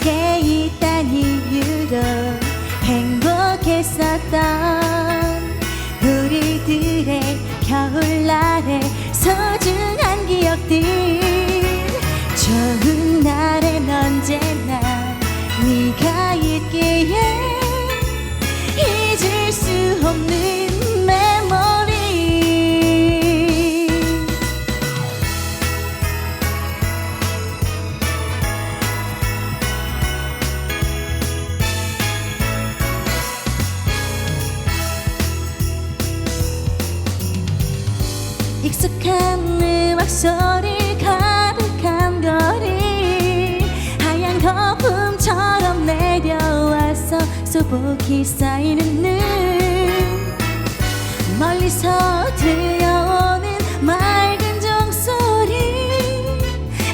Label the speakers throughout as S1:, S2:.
S1: 함께 있단 이유로 행복했었던 우리들의 겨울날의 소중한 기억들. 좋은 날엔 언제나 네가 있기에 잊을 수 없는 메모리. 익숙한 음악 소리 가득한 거리, 하얀 거품처럼 내려와서 소복이 쌓이는 눈, 멀리서 들려오는 맑은 종소리,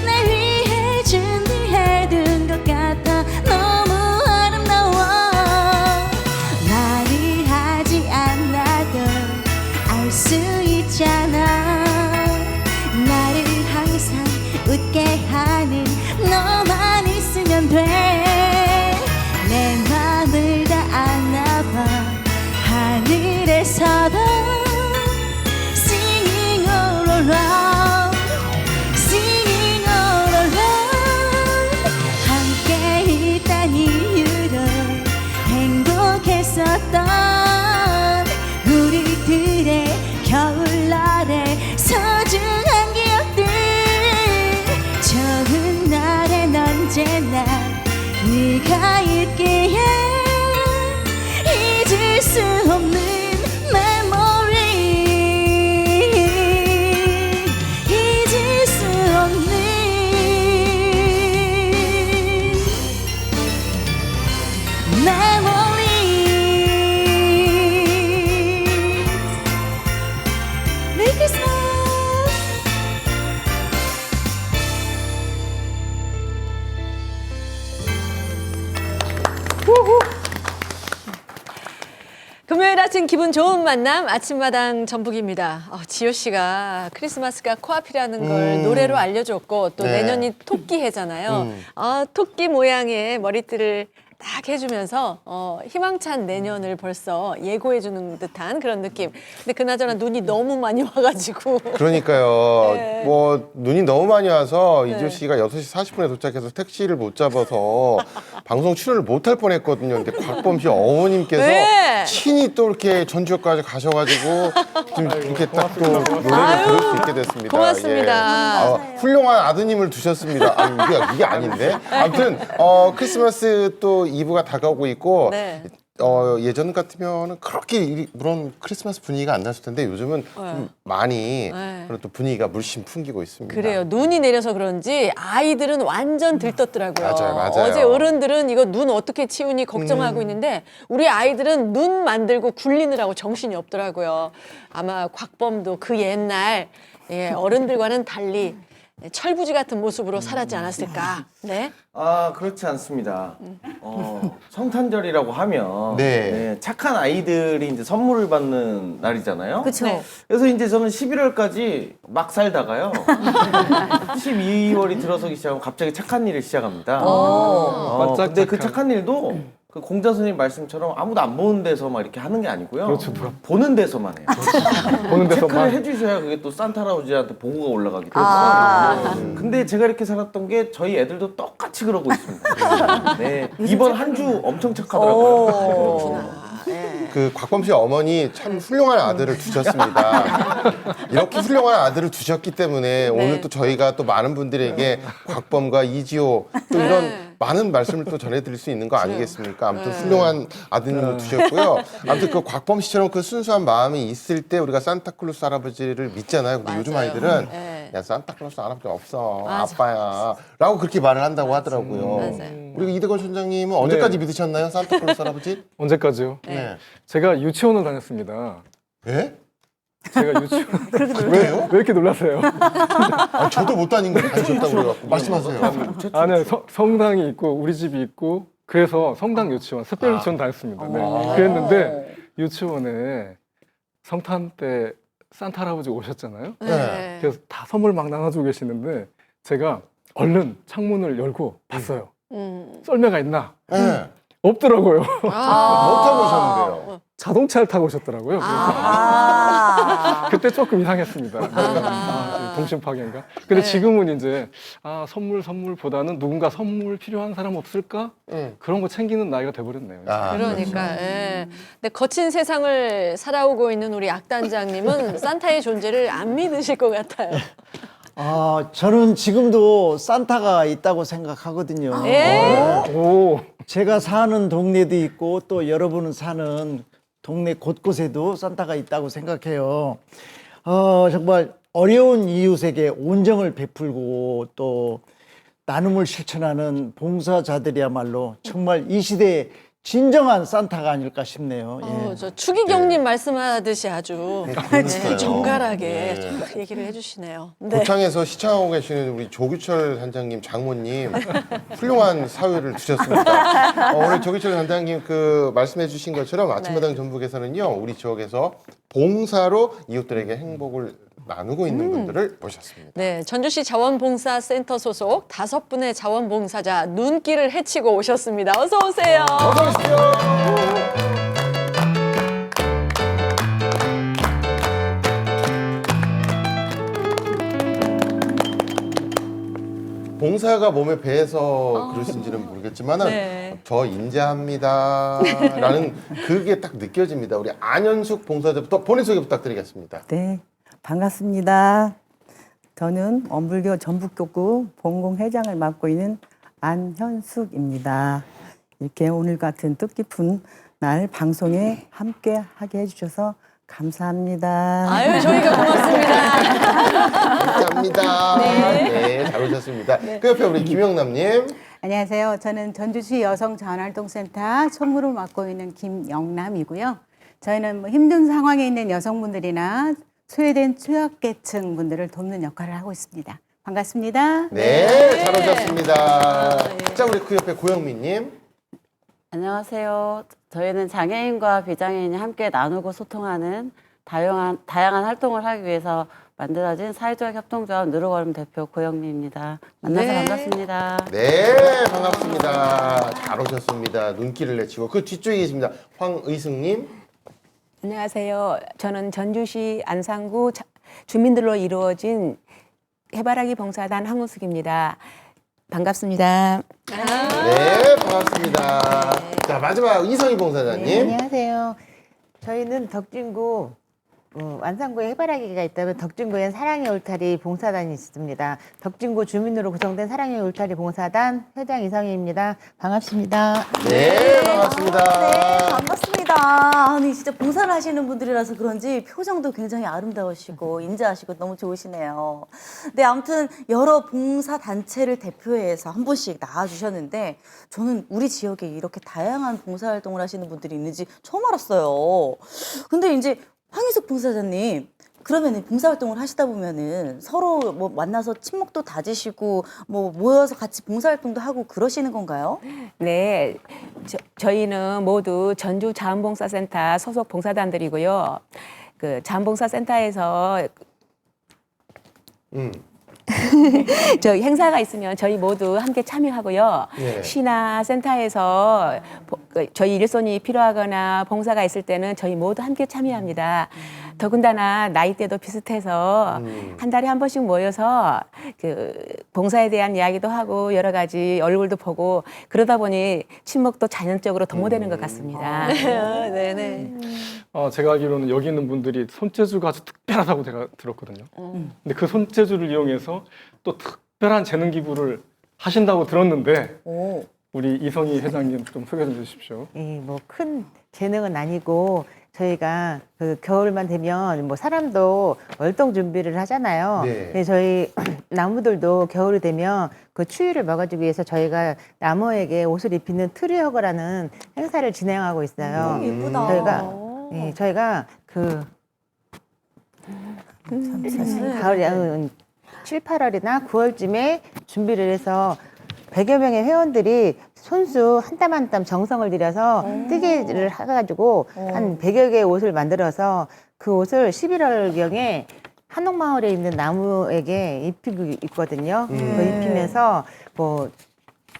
S1: 날 위해 준비해둔 것 같아 너무 아름다워. 말을 하지 않아도 알 수 있잖아. 나를 항상 웃게 하는 너만 있으면 돼. 내 맘을 다 안아봐 하늘에서도 Singing all around, Singing all around. 함께 있단 이유로 행복했었던 우리들의 겨울날의 소중한 기억들. 좋은 날엔 언제나 네가 있기에 잊을 수 없는 메모리, 잊을 수 없는 메모리. 메리 크리스마스.
S2: 금요일 아침 기분 좋은 만남 아침마당 전북입니다. 지효 씨가 크리스마스가 코앞이라는 걸 노래로 알려줬고 또
S3: 네.
S2: 내년이 토끼 해잖아요. 토끼 모양의 머리띠를 딱 해주면서 희망찬 내년을 벌써 예고해주는 듯한 그런 느낌. 근데 그나저나 눈이 너무 많이 와가지고
S3: 그러니까요.
S2: 네.
S3: 뭐 눈이 너무 많이 와서
S2: 네.
S3: 이지호 씨가 6시 40분에 도착해서 택시를 못 잡아서 방송 출연을 못 할 뻔했거든요. 근데 곽범 씨 어머님께서
S2: 네.
S3: 친히 또 이렇게 전주역까지 가셔가지고 지금 이렇게 딱 또 노래를
S2: 아유,
S3: 들을 수 있게 됐습니다.
S2: 고맙습니다.
S3: 훌륭한 아드님을 두셨습니다. 이게 아닌데. 아무튼 크리스마스 또 이브가 다가오고 있고
S2: 네.
S3: 예전 같으면 그렇게 물론 크리스마스 분위기가 안 났을 텐데 요즘은 좀 많이
S2: 네.
S3: 그런 또 분위기가 물씬 풍기고 있습니다.
S2: 그래요. 눈이 내려서 그런지 아이들은 완전 들떴더라고요.
S3: 맞아요.
S2: 어제 어른들은 이거 눈 어떻게 치우니 걱정하고 있는데 우리 아이들은 눈 만들고 굴리느라고 정신이 없더라고요. 아마 곽범도 그 옛날 어른들과는 달리 철부지 같은 모습으로 살았지 않았을까. 네.
S4: 아, 그렇지 않습니다. 성탄절이라고 하면
S3: 네.
S4: 착한 아이들이 이제 선물을 받는 날이잖아요.
S1: 그쵸.
S2: 네.
S4: 그래서 이제 저는 11월까지 막 살다가요. 12월이 들어서기 시작하면 갑자기 착한 일을 시작합니다. 근데 그 착한 일도 그 공자 선생님 말씀처럼 아무도 안 보는 데서 막 이렇게 하는 게 아니고요.
S5: 그렇죠.
S4: 보는 데서만 해요.
S5: 보는 데서만.
S4: 체크를 해주셔야 그게 또 산타 할아버지한테 보고가 올라가기 때문에. 근데 제가 이렇게 살았던 게 저희 애들도 똑같이 그러고 있습니다. 네. 이번 한 주 엄청 착하더라고요.
S3: 그 곽범 씨 어머니 참 훌륭한 아들을 두셨습니다. 이렇게 훌륭한 아들을 두셨기 때문에 오늘 또 저희가 또 많은 분들에게 곽범과 이지호 또 이런 많은 말씀을 또 전해드릴 수 있는 거 아니겠습니까? 아무튼 훌륭한 아드님을 두셨고요. 아무튼 그 곽범 씨처럼 그 순수한 마음이 있을 때 우리가 산타클로스 할아버지를 믿잖아요. 근데 요즘 아이들은 야 산타클로스 할아버지 없어 아빠야 라고 그렇게 말을 한다고 하더라고요.
S2: 맞아요.
S3: 우리 이대건 촌장님은 언제까지 믿으셨나요? 산타클로스 할아버지?
S5: 언제까지요?
S2: 네.
S5: 제가 유치원을 다녔습니다.
S3: 예?
S5: 제가 유치원.
S3: 왜요?
S5: 왜 이렇게 놀라세요?
S3: 저도 못 다닌 거 다니셨다고 그래갖고 말씀하세요.
S5: 안에 성당이 있고 우리 집이 있고 그래서 성당 유치원, 특별 유치원 다녔습니다. 네. 그랬는데 유치원에 성탄 때 산타 할아버지 오셨잖아요.
S3: 네.
S5: 그래서 다 선물 막 나눠주고 계시는데 제가 얼른 창문을 열고 봤어요. 썰매가 있나?
S3: 네.
S5: 없더라고요.
S3: 못 타보셨는데요.
S5: 자동차를 타고 오셨더라고요. 그래서 그때 조금 이상했습니다. 동심 파괴인가? 근데 지금은 이제 선물보다는 누군가 선물 필요한 사람 없을까? 그런 거 챙기는 나이가 돼버렸네요.
S2: 그러니까. 예. 근데 거친 세상을 살아오고 있는 우리 악단장님은 산타의 존재를 안 믿으실 것 같아요.
S6: 저는 지금도 산타가 있다고 생각하거든요.
S2: 예?
S5: 오,
S6: 제가 사는 동네도 있고 또 여러분은 사는 동네 곳곳에도 산타가 있다고 생각해요. 정말 어려운 이웃에게 온정을 베풀고 또 나눔을 실천하는 봉사자들이야말로 정말 이 시대의 진정한 산타가 아닐까 싶네요. 예.
S2: 저 추기경님 말씀하듯이 아주
S3: 그러니까요.
S2: 정갈하게
S3: 네.
S2: 쫙 얘기를 해주시네요. 네.
S3: 고창에서 시청하고 계시는 우리 조규철 단장님, 장모님 훌륭한 사회를 두셨습니다. 오늘 조규철 단장님 그 말씀해주신 것처럼 아침마당 전북에서는요 우리 지역에서 봉사로 이웃들에게 행복을 나누고 있는 분들을 모셨습니다.
S2: 네, 전주시 자원봉사센터 소속 5분의 자원봉사자 눈길을 헤치고 오셨습니다. 어서 오세요.
S3: 어서 오십시오. 봉사가 몸에 배해서 그러신지는 모르겠지만은
S2: 네.
S3: 저 인자합니다라는 그게 딱 느껴집니다. 우리 안현숙 봉사자부터 본인 소개 부탁드리겠습니다.
S7: 네, 반갑습니다. 저는 엄불교 전북교구 봉공회장을 맡고 있는 안현숙입니다. 이렇게 오늘 같은 뜻깊은 날 방송에 함께 하게 해주셔서 감사합니다.
S2: 아유, 저희가 고맙습니다.
S3: 인자합니다. 네, 잘 오셨습니다. 그 옆에 우리 김영남님.
S8: 안녕하세요. 저는 전주시 여성자원활동센터 총무를 맡고 있는 김영남이고요. 저희는 힘든 상황에 있는 여성분들이나 소외된 취약계층 분들을 돕는 역할을 하고 있습니다. 반갑습니다.
S3: 네, 잘 오셨습니다. 자, 우리 그 옆에 고영민님.
S9: 안녕하세요. 저희는 장애인과 비장애인이 함께 나누고 소통하는 다양한 활동을 하기 위해서 만들어진 사회적 협동조합 누르걸음 대표 고영미입니다. 만나서
S2: 네.
S9: 반갑습니다.
S3: 네, 반갑습니다. 잘 오셨습니다. 눈길을 내치고 그 뒤쪽에 계십니다. 황의승님.
S10: 안녕하세요. 저는 전주시 안산구 주민들로 이루어진 해바라기 봉사단 황우숙입니다. 반갑습니다.
S3: 네, 반갑습니다. 자, 마지막 이성희 봉사자님.
S11: 네, 안녕하세요. 저희는 덕진구 안산구에 해바라기가 있다면 덕진구엔 사랑의 울타리 봉사단이 있습니다. 덕진구 주민으로 구성된 사랑의 울타리 봉사단 회장 이성희입니다. 반갑습니다.
S3: 네, 반갑습니다.
S1: 네, 반갑습니다. 아니 진짜 봉사를 하시는 분들이라서 그런지 표정도 굉장히 아름다우시고 인자하시고 너무 좋으시네요. 네, 아무튼 여러 봉사 단체를 대표해서 한 분씩 나와주셨는데 저는 우리 지역에 이렇게 다양한 봉사 활동을 하시는 분들이 있는지 처음 알았어요. 근데 이제 황희숙 봉사자님, 그러면 봉사활동을 하시다 보면은 서로 뭐 만나서 친목도 다지시고 뭐 모여서 같이 봉사활동도 하고 그러시는 건가요?
S10: 네, 저희는 모두 전주 자원봉사센터 소속 봉사단들이고요. 그 자원봉사센터에서 저희 행사가 있으면 저희 모두 함께 참여하고요.
S3: 네.
S10: 시나 센터에서 저희 일손이 필요하거나 봉사가 있을 때는 저희 모두 함께 참여합니다. 더군다나 나이대도 비슷해서 한 달에 한 번씩 모여서 그 봉사에 대한 이야기도 하고 여러 가지 얼굴도 보고 그러다 보니 친목도 자연적으로 도모되는 것 같습니다.
S2: 네네.
S5: 제가 알기로는 여기 있는 분들이 손재주가 아주 특별하다고 제가 들었거든요. 근데 그 손재주를 이용해서 또 특별한 재능 기부를 하신다고 들었는데 우리 이성희 회장님 좀 소개 좀 해주십시오.
S11: 뭐 큰 재능은 아니고 저희가 그 겨울만 되면 뭐 사람도 월동 준비를 하잖아요.
S3: 네.
S11: 근데 저희 나무들도 겨울이 되면 그 추위를 막아주기 위해서 저희가 나무에게 옷을 입히는 트리허그라는 행사를 진행하고 있어요.
S1: 예쁘다.
S11: 저희가 그 가을 7, 8월이나 9월쯤에 준비를 해서 100여 명의 회원들이 손수 한 땀 한 땀 정성을 들여서 뜨개를 해가지고 한 100여 개의 옷을 만들어서 그 옷을 11월경에 한옥마을에 있는 나무에게 입히고 있거든요. 그 입히면서 뭐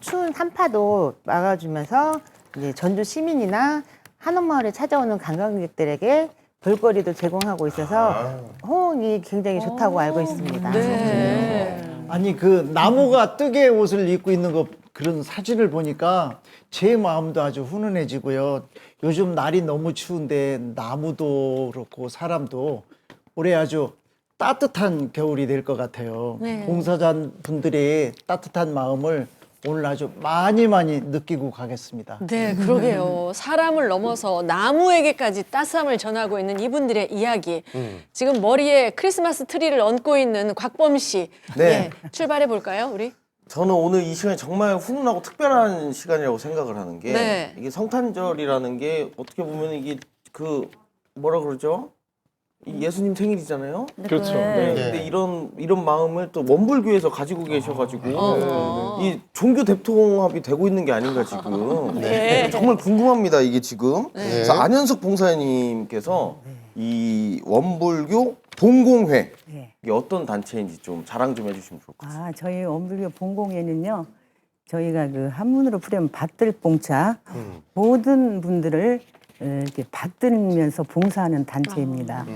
S11: 추운 한파도 막아주면서 이제 전주 시민이나 한옥마을에 찾아오는 관광객들에게 볼거리도 제공하고 있어서 호응이 굉장히 좋다고 알고 있습니다.
S2: 네.
S6: 아니 그 나무가 뜨개 옷을 입고 있는 거 그런 사진을 보니까 제 마음도 아주 훈훈해지고요. 요즘 날이 너무 추운데 나무도 그렇고 사람도 올해 아주 따뜻한 겨울이 될 것 같아요.
S2: 네.
S6: 봉사자 분들의 따뜻한 마음을 오늘 아주 많이 느끼고 가겠습니다.
S2: 네, 그러게요. 사람을 넘어서 나무에게까지 따스함을 전하고 있는 이분들의 이야기. 지금 머리에 크리스마스 트리를 얹고 있는 곽범 씨.
S4: 네.
S2: 출발해 볼까요, 우리?
S4: 저는 오늘 이 시간이 정말 훈훈하고 특별한 시간이라고 생각을 하는 게
S2: 네.
S4: 이게 성탄절이라는 게 어떻게 보면 이게 그 뭐라 그러죠? 이 예수님 생일이잖아요.
S5: 그렇죠.
S4: 네.
S3: 네.
S4: 근데 이런 마음을 또 원불교에서 가지고 계셔가지고
S2: 네.
S4: 이 종교 대통합이 되고 있는 게 아닌가 지금.
S2: 네.
S4: 정말 궁금합니다 이게 지금.
S3: 네.
S4: 그래서 안현석 봉사님께서 이 원불교 봉공회
S7: 네.
S4: 이게 어떤 단체인지 좀 자랑 좀 해주시면 좋을 것 같습니다.
S7: 아, 저희 원불교 봉공회는요, 저희가 그 한문으로 풀이하면 받들봉차, 모든 분들을 이렇게 받들면서 봉사하는 단체입니다.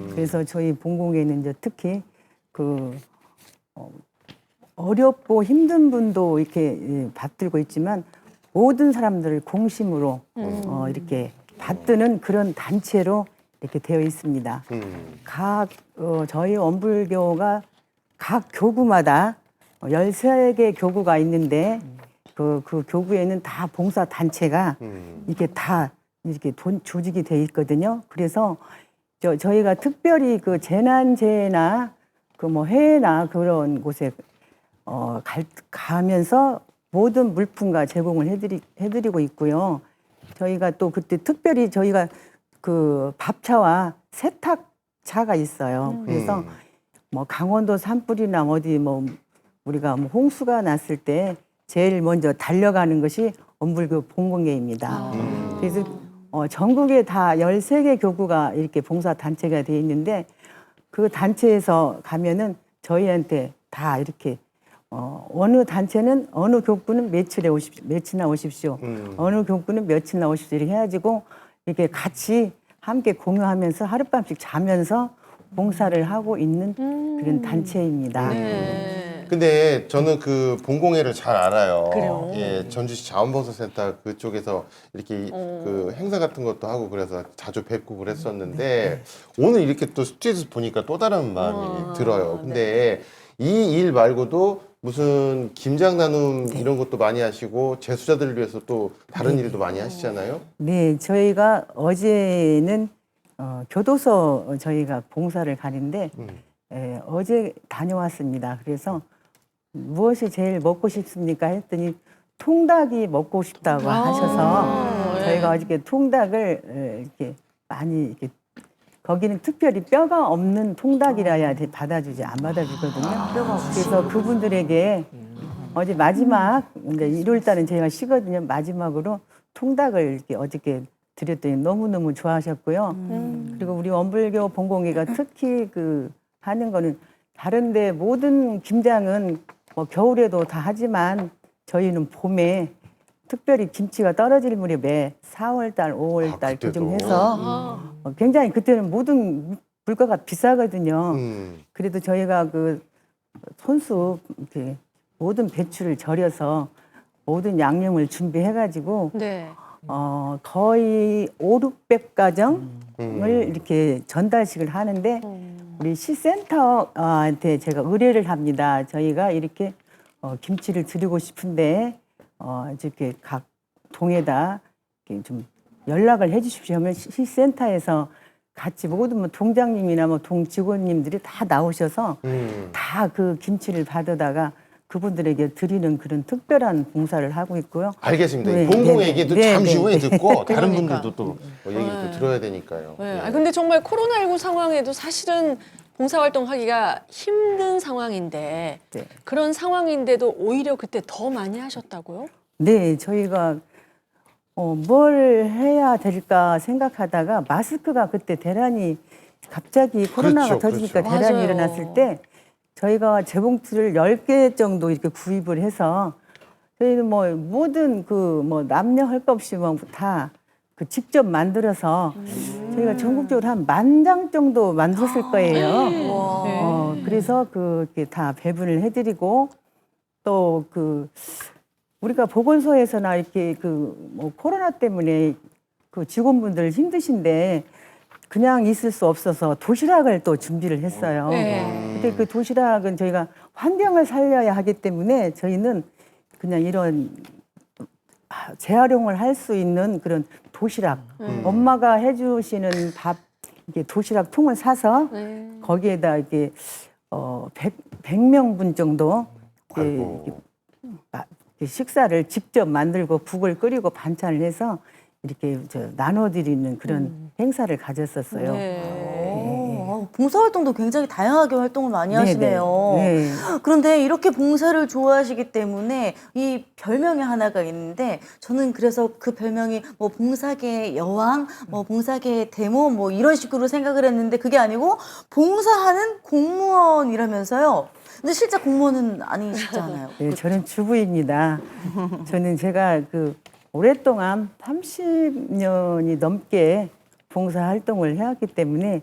S7: 그래서 저희 봉공회는 이제 특히 그 어렵고 힘든 분도 이렇게 받들고 있지만 모든 사람들을 공심으로 이렇게 받드는 그런 단체로 이렇게 되어 있습니다. 저희 원불교가 각 교구마다 13개 교구가 있는데 그 교구에는 다 봉사 단체가 이게 다 이렇게 조직이 돼 있거든요. 그래서 저희가 특별히 그 재난재해나 그 뭐 해외나 그런 곳에 가면서 모든 물품과 제공을 해드리고 있고요. 저희가 또 그때 특별히 저희가 그 밥차와 세탁차가 있어요. 그래서 뭐 강원도 산불이나 어디 뭐 우리가 뭐 홍수가 났을 때 제일 먼저 달려가는 것이 원불교 봉공회입니다. 그래서 전국에 다 13개 교구가 이렇게 봉사단체가 돼 있는데 그 단체에서 가면은 저희한테 다 이렇게 어느 단체는 어느 교구는 며칠이나 오십시오. 어느 교구는 며칠이나 오십시오. 이렇게 해가지고 이렇게 같이 함께 공유하면서 하룻밤씩 자면서 봉사를 하고 있는 그런 단체입니다.
S3: 근데 저는 그 봉공회를 잘 알아요.
S2: 그래요?
S3: 예, 전주시 자원봉사센터 그쪽에서 이렇게 그 행사 같은 것도 하고 그래서 자주 뵙고 그랬었는데 오늘 이렇게 또 스튜디오에서 보니까 또 다른 마음이 들어요. 근데 이 일 말고도 무슨 김장 나눔 이런 것도 많이 하시고 재수자들을 위해서 또 다른 일도 많이 하시잖아요.
S7: 네, 저희가 어제는 교도소 저희가 봉사를 가는데 어제 다녀왔습니다. 그래서 무엇이 제일 먹고 싶습니까? 했더니 통닭이 먹고 싶다고 하셔서 저희가 어저께 통닭을 이렇게 많이 이렇게 거기는 특별히 뼈가 없는 통닭이라야 받아주지 안 받아주거든요. 그래서 그분들에게 어제 마지막 이제 1월 달은 저희가 쉬거든요. 마지막으로 통닭을 이렇게 어저께 드렸더니 너무너무 좋아하셨고요. 그리고 우리 원불교 봉공회가 특히 그 하는 거는 다른데 모든 김장은 뭐 겨울에도 다 하지만 저희는 봄에 특별히 김치가 떨어질 무렵에 4월달, 5월달 그쯤 해서 굉장히 그때는 모든 물가가 비싸거든요. 그래도 저희가 그 손수 이렇게 모든 배추를 절여서 모든 양념을 준비해가지고
S2: 네.
S7: 거의 500~600가정을 이렇게 전달식을 하는데 우리 시센터한테 제가 의뢰를 합니다. 저희가 이렇게 김치를 드리고 싶은데 이렇게 각 동에다 이렇게 좀 연락을 해주십시오 하면 시센터에서 같이 모든 뭐 동장님이나 뭐 동 직원님들이 다 나오셔서 다 그 김치를 받아다가 그분들에게 드리는 그런 특별한 봉사를 하고 있고요.
S3: 알겠습니다.
S7: 네,
S3: 봉공
S7: 네,
S3: 얘기도
S7: 네,
S3: 잠시
S7: 네,
S3: 후에
S7: 네.
S3: 듣고 다른
S2: 그러니까.
S3: 분들도 또 얘기도 들어야 되니까요.
S2: 네.
S3: 예.
S2: 아, 근데 정말 코로나19 상황에도 사실은 봉사활동하기가 힘든 상황인데
S7: 네.
S2: 그런 상황인데도 오히려 그때 더 많이 하셨다고요?
S7: 네, 저희가 뭘 해야 될까 생각하다가 마스크가 그때 대란이 갑자기 코로나가
S3: 그렇죠,
S7: 터지니까
S2: 그렇죠.
S7: 대란이
S2: 맞아요.
S7: 일어났을 때 저희가 재봉틀을 10개 정도 이렇게 구입을 해서 저희는 뭐 모든 그 뭐 남녀 할 것 없이 뭐 다 그 직접 만들어서 저희가 전국적으로 한 10,000장 정도 만들었을 거예요. 그래서 그렇게 다 배분을 해드리고 또 그 우리가 보건소에서나 이렇게 그 뭐 코로나 때문에 그 직원분들 힘드신데 그냥 있을 수 없어서 도시락을 또 준비를 했어요. 근데 그 도시락은 저희가 환경을 살려야 하기 때문에 저희는 그냥 이런 재활용을 할 수 있는 그런 도시락, 엄마가 해주시는 밥, 이게 도시락 통을 사서 거기에다 이렇게 100명분 정도 이렇게 식사를 직접 만들고 국을 끓이고 반찬을 해서 이렇게 나눠드리는 그런 행사를 가졌었어요.
S1: 봉사활동도 굉장히 다양하게 활동을 많이
S7: 네네.
S1: 하시네요.
S7: 네.
S1: 그런데 이렇게 봉사를 좋아하시기 때문에 이 별명이 하나가 있는데 저는 그래서 그 별명이 뭐 봉사계의 여왕, 뭐 봉사계의 대모 뭐 이런 식으로 생각을 했는데 그게 아니고 봉사하는 공무원이라면서요. 근데 실제 공무원은 아니시잖아요.
S7: 네, 저는 주부입니다. 저는 제가 그 오랫동안 30년이 넘게 봉사활동을 해왔기 때문에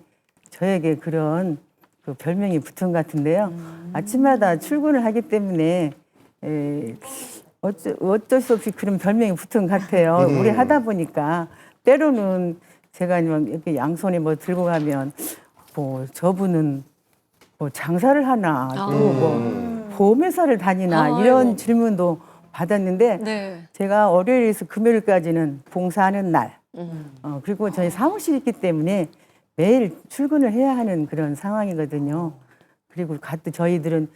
S7: 저에게 그런 그 별명이 붙은 것 같은데요. 아침마다 출근을 하기 때문에 어쩔 수 없이 그런 별명이 붙은 것 같아요. 오래 하다 보니까 때로는 제가 이렇게 양손에 뭐 들고 가면 뭐 저분은 뭐 장사를 하나 또 뭐 보험회사를 다니나 이런 질문도 받았는데 제가 월요일에서 금요일까지는 봉사하는 날 그리고 저희 사무실이 있기 때문에 매일 출근을 해야 하는 그런 상황이거든요. 그리고 저희들은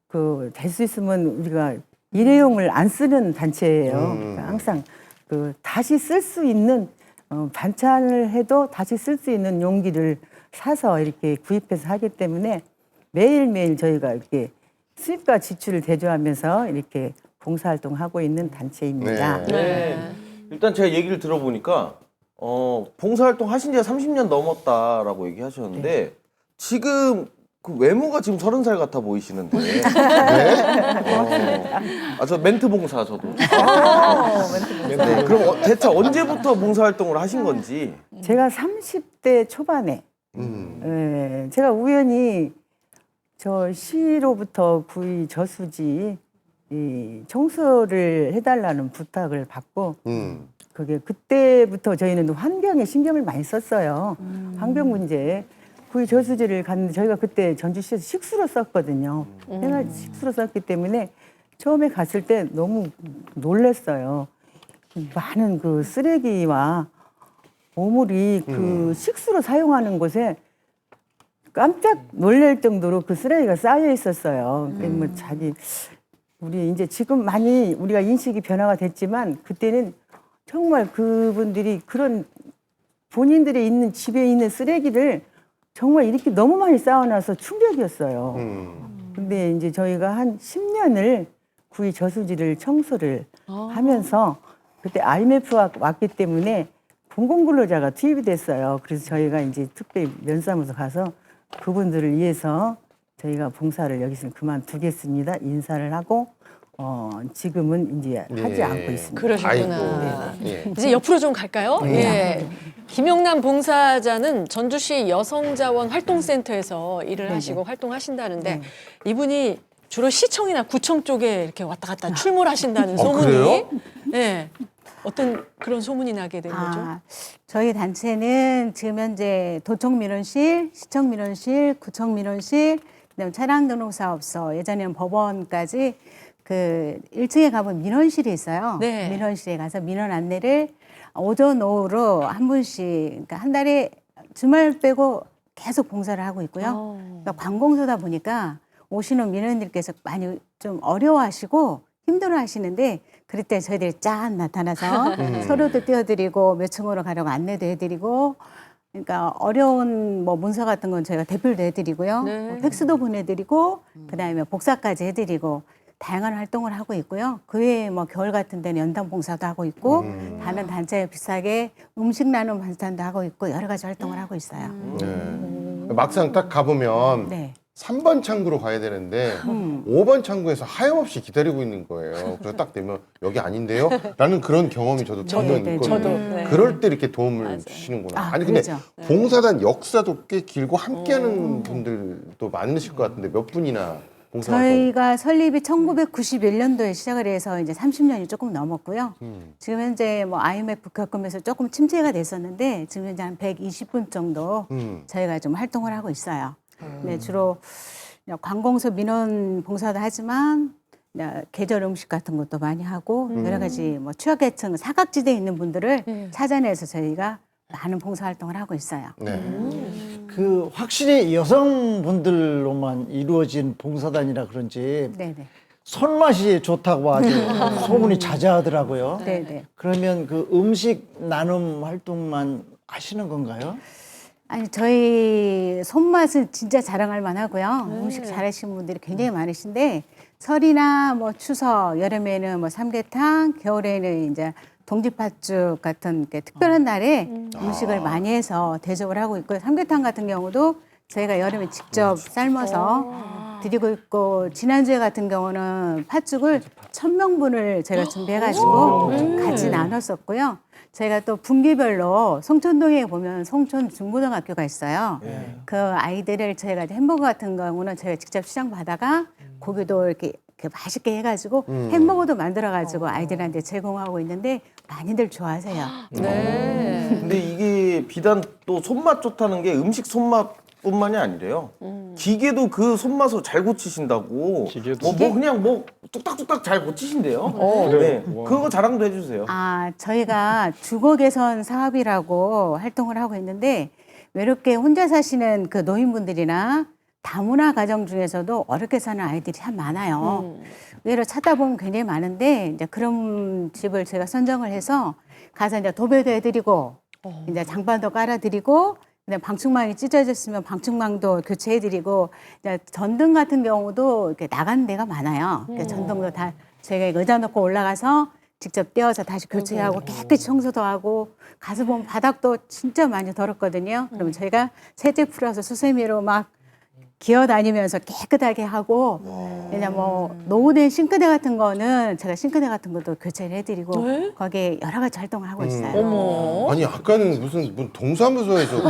S7: 그 될 수 있으면 우리가 일회용을 안 쓰는 단체예요. 그러니까 항상 그 다시 쓸 수 있는 반찬을 해도 다시 쓸 수 있는 용기를 사서 이렇게 구입해서 하기 때문에 매일매일 저희가 이렇게 수입과 지출을 대조하면서 이렇게 봉사활동하고 있는 단체입니다.
S4: 일단 제가 얘기를 들어보니까 봉사활동 하신 지가 30년 넘었다라고 얘기하셨는데 지금 그 외모가 지금 30살 같아 보이시는데. 저 멘트 봉사 저도. 네, 그럼 대체 언제부터 봉사활동을 하신 건지.
S7: 제가 30대 초반에 제가 우연히 저 시로부터 구의 저수지 이 청소를 해달라는 부탁을 받고 그게 그때부터 저희는 환경에 신경을 많이 썼어요. 환경 문제. 구의 저수지를 갔는데 저희가 그때 전주시에서 식수로 썼거든요. 생활 식수로 썼기 때문에 처음에 갔을 때 너무 놀랐어요. 많은 그 쓰레기와 오물이 그 식수로 사용하는 곳에 깜짝 놀랄 정도로 그 쓰레기가 쌓여 있었어요. 뭐 우리 이제 지금 많이 우리가 인식이 변화가 됐지만 그때는 정말 그분들이 그런 본인들이 있는 집에 있는 쓰레기를 정말 이렇게 너무 많이 쌓아놔서 충격이었어요. 근데 이제 저희가 한 10년을 구의 저수지를 청소를 하면서 그때 IMF가 왔기 때문에 공공근로자가 투입이 됐어요. 그래서 저희가 이제 특별히 면사무소 가서 그분들을 위해서 저희가 봉사를 여기서는 그만두겠습니다. 인사를 하고 지금은 이제 하지 않고 있습니다.
S2: 그러셨구나. 이제 옆으로 좀 갈까요? 김영남 봉사자는 전주시 여성자원 활동센터에서 일을 하시고 활동하시다는데 이분이 주로 시청이나 구청 쪽에 이렇게 왔다 갔다 출몰하신다는 소문이.
S3: 그래요?
S2: 네. 어떤 그런 소문이 나게 된 거죠?
S8: 저희 단체는 지금 현재 도청민원실, 시청민원실, 구청민원실, 그다음에 차량등록사업소, 예전에는 법원까지 그 1층에 가면 민원실이 있어요. 민원실에 가서 민원 안내를 오전 오후로 한 분씩, 그러니까 한 달에 주말 빼고 계속 봉사를 하고 있고요. 그러니까 관공서다 보니까 오시는 민원인들께서 많이 좀 어려워하시고 힘들어하시는데 그럴 때 저희들이 짠 나타나서 서류도 띄워드리고 몇 층으로 가려고 안내도 해드리고, 그러니까 어려운 뭐 문서 같은 건 저희가 대필도 해드리고요, 뭐 팩스도 보내드리고, 그다음에 복사까지 해드리고 다양한 활동을 하고 있고요. 그 외에 뭐 겨울 같은 데는 연당 봉사도 하고 있고 다른 단체에 비슷하게 음식 나눔 반찬도 하고 있고 여러 가지 활동을 하고 있어요.
S3: 막상 딱 가보면 3번 창구로 가야 되는데 5번 창구에서 하염없이 기다리고 있는 거예요. 그래서 딱 되면 여기 아닌데요? 라는 그런 경험이 저도 전혀
S8: 네,
S3: 있거든요.
S8: 저도.
S2: 네.
S3: 그럴 때 이렇게 도움을
S2: 맞아요.
S3: 주시는구나.
S8: 아,
S3: 아니 근데
S8: 그렇죠.
S3: 봉사단 역사도 꽤 길고 함께하는 분들도 많으실 것 같은데 몇 분이나 봉사활동?
S8: 저희가 설립이 1991년도에 시작을 해서 이제 30년이 조금 넘었고요. 지금 현재 뭐 IMF 겪으면서 조금 침체가 됐었는데 지금 현재 한 120분 정도 저희가 좀 활동을 하고 있어요. 네, 주로 관공서 민원 봉사도 하지만 계절 음식 같은 것도 많이 하고 여러 가지 뭐 취약계층 사각지대에 있는 분들을 찾아내서 저희가 많은 봉사활동을 하고 있어요.
S3: 네.
S6: 그 확실히 여성분들로만 이루어진 봉사단이라 그런지
S8: 네네.
S6: 손맛이 좋다고 아주 소문이 자자하더라고요.
S8: 네네.
S6: 그러면 그 음식 나눔 활동만 하시는 건가요?
S8: 아니 저희 손맛은 진짜 자랑할 만하고요. 음식 잘하시는 분들이 굉장히 많으신데 설이나 뭐 추석, 여름에는 뭐 삼계탕, 겨울에는 이제 동지팥죽 같은 이렇게 특별한 날에 음식을 많이 해서 대접을 하고 있고요. 삼계탕 같은 경우도 저희가 여름에 직접 삶아서 드리고 있고 지난주에 같은 경우는 팥죽을 1000명분을 저희가 준비해가지고 같이 나눴었고요. 저희가 또 분기별로 송천동에 보면 송천 중고등학교가 있어요. 그 아이들을 저희가 햄버거 같은 경우는 저희가 직접 시장 받아가 고기도 이렇게 맛있게 해가지고 햄버거도 만들어가지고 아이들한테 제공하고 있는데 많이들 좋아하세요.
S2: 네.
S4: 근데 이게 비단 또 손맛 좋다는 게 음식 손맛뿐만이 아니래요. 기계도 그 손맛으로 잘 고치신다고.
S5: 기계도?
S4: 뭐 그냥 뭐 뚝딱뚝딱 잘 고치신대요.
S5: 그래요?
S4: 네.
S5: 와.
S4: 그거 자랑도 해주세요.
S8: 아, 저희가 주거 개선 사업이라고 활동을 하고 있는데 외롭게 혼자 사시는 그 노인분들이나 다문화 가정 중에서도 어렵게 사는 아이들이 참 많아요. 의외로 찾아보면 굉장히 많은데 이제 그런 집을 제가 선정을 해서 가서 이제 도배도 해드리고 이제 장판도 깔아드리고 그다음 방충망이 찢어졌으면 방충망도 교체해드리고 이제 전등 같은 경우도 이렇게 나가는 데가 많아요. 그러니까 전등도 다 저희가 의자 놓고 올라가서 직접 떼어서 다시 교체하고 깨끗이 청소도 하고 가서 보면 바닥도 진짜 많이 더럽거든요. 그러면 저희가 세제 풀어서 수세미로 막 기어다니면서 깨끗하게 하고 그냥 뭐 노후된 싱크대 같은 거는 제가 싱크대 같은 것도 교체를 해드리고 거기에 여러 가지 활동을 하고 있어요.
S2: 어머.
S3: 아니 아까는 무슨 동사무소에서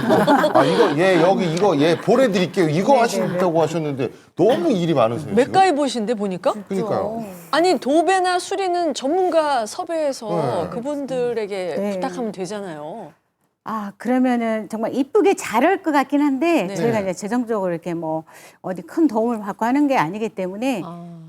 S3: 아 이거 얘 여기 이거 얘 보내드릴게요 이거 하신다고 하셨는데 너무 일이 많으세요. 지금?
S2: 맥가이버신데 보니까?
S3: 그러니까요.
S2: 아니 도배나 수리는 전문가 섭외해서
S3: 네.
S2: 그분들에게
S8: 네.
S2: 부탁하면 되잖아요.
S8: 아, 그러면은 정말 이쁘게 잘할 것 같긴 한데
S2: 네.
S8: 저희가 이제 재정적으로 이렇게 뭐 어디 큰 도움을 받고 하는 게 아니기 때문에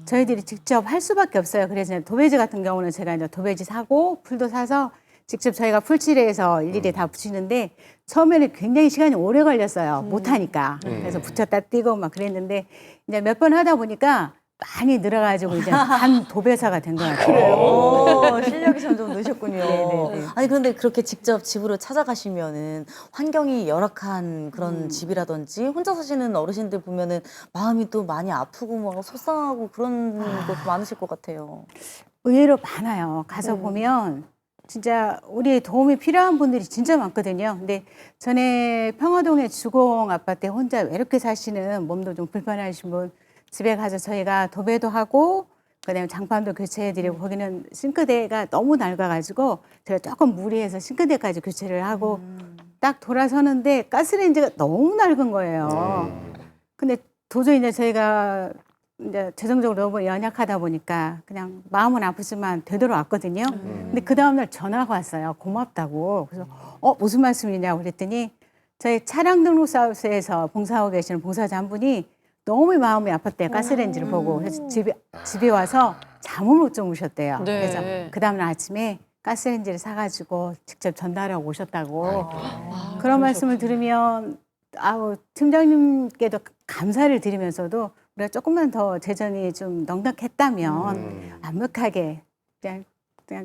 S8: 저희들이 직접 할 수밖에 없어요. 그래서 이제 도배지 같은 경우는 제가 이제 도배지 사고 풀도 사서 직접 저희가 풀칠해서 일일이 다 붙이는데 처음에는 굉장히 시간이 오래 걸렸어요. 못하니까. 그래서 붙였다 띄고 막 그랬는데 이제 몇 번 하다 보니까 많이 늘어가지고 이제 한 도배사가 된 것 같아요.
S1: 오, 실력이 점점 느셨군요.
S8: 네네네.
S1: 아니 그런데 그렇게 직접 집으로 찾아가시면은 환경이 열악한 그런 집이라든지 혼자 사시는 어르신들 보면은 마음이 또 많이 아프고 막 속상하고 그런 것도 많으실 것 같아요.
S8: 의외로 많아요. 가서 보면 진짜 우리의 도움이 필요한 분들이 진짜 많거든요. 근데 전에 평화동의 주공 아파트에 혼자 외롭게 사시는 몸도 좀 불편하신 분 집에 가서 저희가 도배도 하고 그다음에 장판도 교체해드리고 거기는 싱크대가 너무 낡아가지고 제가 조금 무리해서 싱크대까지 교체를 하고 딱 돌아서는데 가스레인지가 너무 낡은 거예요. 근데 도저히 이제 저희가 이제 재정적으로 너무 연약하다 보니까 그냥 마음은 아프지만 되돌아왔거든요. 근데 그 다음날 전화가 왔어요. 고맙다고. 그래서 무슨 말씀이냐고 그랬더니 저희 차량 등록 사업소에서 봉사하고 계시는 봉사자 한 분이 너무 마음이 아팠대요. 가스레인지를 보고. 그래서 집에 와서 잠을 못 주무셨대요.
S2: 네.
S8: 그래서 그 다음날 아침에 가스레인지를 사가지고 직접 전달하고 오셨다고. 그런 말씀을 들으면 아우 팀장님께도 감사를 드리면서도 우리가 조금만 더 재정이 좀 넉넉했다면 완벽하게 그냥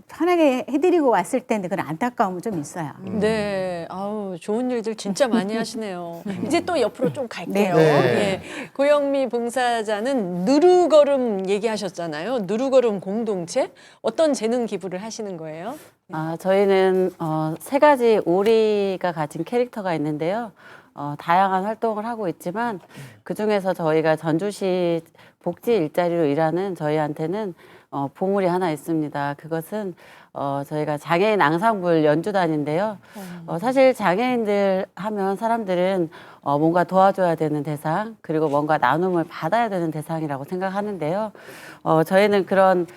S8: 편하게 해드리고 왔을 텐데 그런 안타까움은 좀 있어요.
S2: 네, 아우 좋은 일들 진짜 많이 하시네요. 이제 또 옆으로 좀 갈게요.
S3: 네.
S2: 예. 고영미 봉사자는 누르걸음 얘기하셨잖아요. 누르걸음 공동체 어떤 재능 기부를 하시는 거예요?
S9: 저희는 세 가지 오리가 가진 캐릭터가 있는데요. 다양한 활동을 하고 있지만 그중에서 저희가 전주시 복지 일자리로 일하는 저희한테는 보물이 하나 있습니다. 그것은 저희가 장애인 앙상블 연주단인데요. 사실 장애인들 하면 사람들은 뭔가 도와줘야 되는 대상, 그리고 뭔가 나눔을 받아야 되는 대상이라고 생각하는데요. 저희는 그런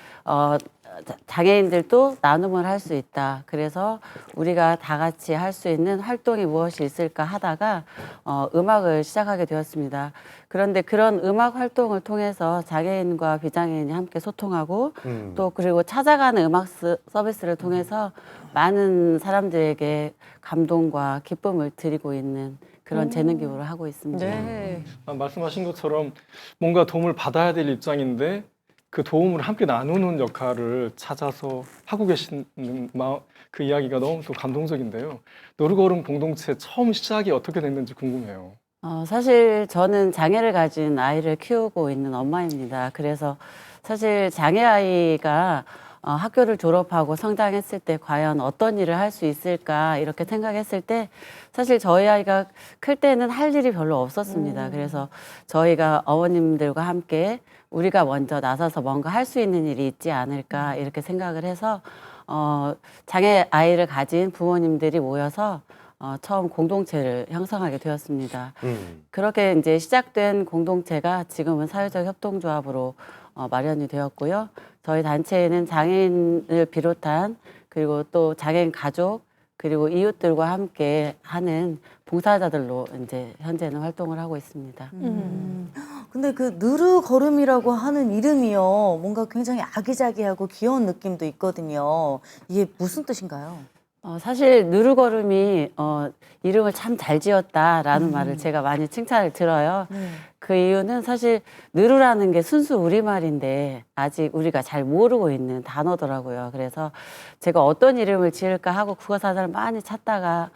S9: 장애인들도 나눔을 할 수 있다. 그래서 우리가 다 같이 할 수 있는 활동이 무엇이 있을까 하다가 음악을 시작하게 되었습니다. 그런데 그런 음악 활동을 통해서 장애인과 비장애인이 함께 소통하고 또 그리고 찾아가는 음악 서비스를 통해서 많은 사람들에게 감동과 기쁨을 드리고 있는 그런 재능 기부를 하고 있습니다.
S2: 네.
S5: 말씀하신 것처럼 뭔가 도움을 받아야 될 입장인데 그 도움을 함께 나누는 역할을 찾아서 하고 계시는 그 이야기가 너무 또 감동적인데요. 노르걸음 공동체 처음 시작이 어떻게 됐는지 궁금해요.
S9: 사실 저는 장애를 가진 아이를 키우고 있는 엄마입니다. 그래서 사실 장애 아이가 학교를 졸업하고 성장했을 때 과연 어떤 일을 할 수 있을까 이렇게 생각했을 때 사실 저희 아이가 클 때는 할 일이 별로 없었습니다. 그래서 저희가 어머님들과 함께 우리가 먼저 나서서 뭔가 할 수 있는 일이 있지 않을까 이렇게 생각을 해서 장애 아이를 가진 부모님들이 모여서 처음 공동체를 형성하게 되었습니다. 그렇게 이제 시작된 공동체가 지금은 사회적 협동조합으로 마련이 되었고요. 저희 단체에는 장애인을 비롯한 그리고 또 장애인 가족 그리고 이웃들과 함께 하는 봉사자들로 이제 현재는 활동을 하고 있습니다.
S1: 근데 그 느르 걸음이라고 하는 이름이요. 뭔가 굉장히 아기자기하고 귀여운 느낌도 있거든요. 이게 무슨 뜻인가요?
S9: 사실 느르걸음이 이름을 참 잘 지었다라는 말을 제가 많이 칭찬을 들어요. 그 이유는 사실 느르라는 게 순수 우리말인데 아직 우리가 잘 모르고 있는 단어더라고요. 그래서 제가 어떤 이름을 지을까 하고 국어사전을 많이 찾다가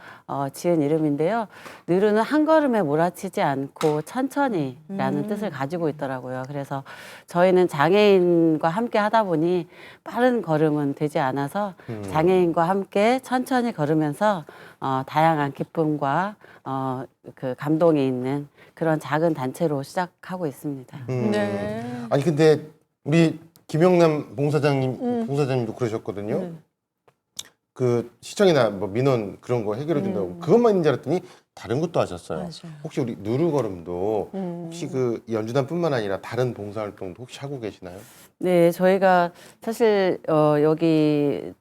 S9: 지은 이름인데요. 느르는 한 걸음에 몰아치지 않고 천천히라는 뜻을 가지고 있더라고요. 그래서 저희는 장애인과 함께 하다 보니 빠른 걸음은 되지 않아서 장애인과 함께 천천히 걸으면서 다양한 기쁨과 그 감동이 있는 그런 작은 단체로 시작하고 있습니다.
S2: 네.
S3: 아니 근데 우리 김영남 봉사장님도 그러셨거든요. 그 시청이나 뭐 민원 그런 거 해결해 준다고 그것만인 줄 알았더니 다른 것도 하셨어요.
S2: 맞아요.
S3: 혹시 우리 누르걸음도 혹시 그 연주단뿐만 아니라 다른 봉사활동도 혹시 하고 계시나요?
S9: 네, 저희가 사실 여기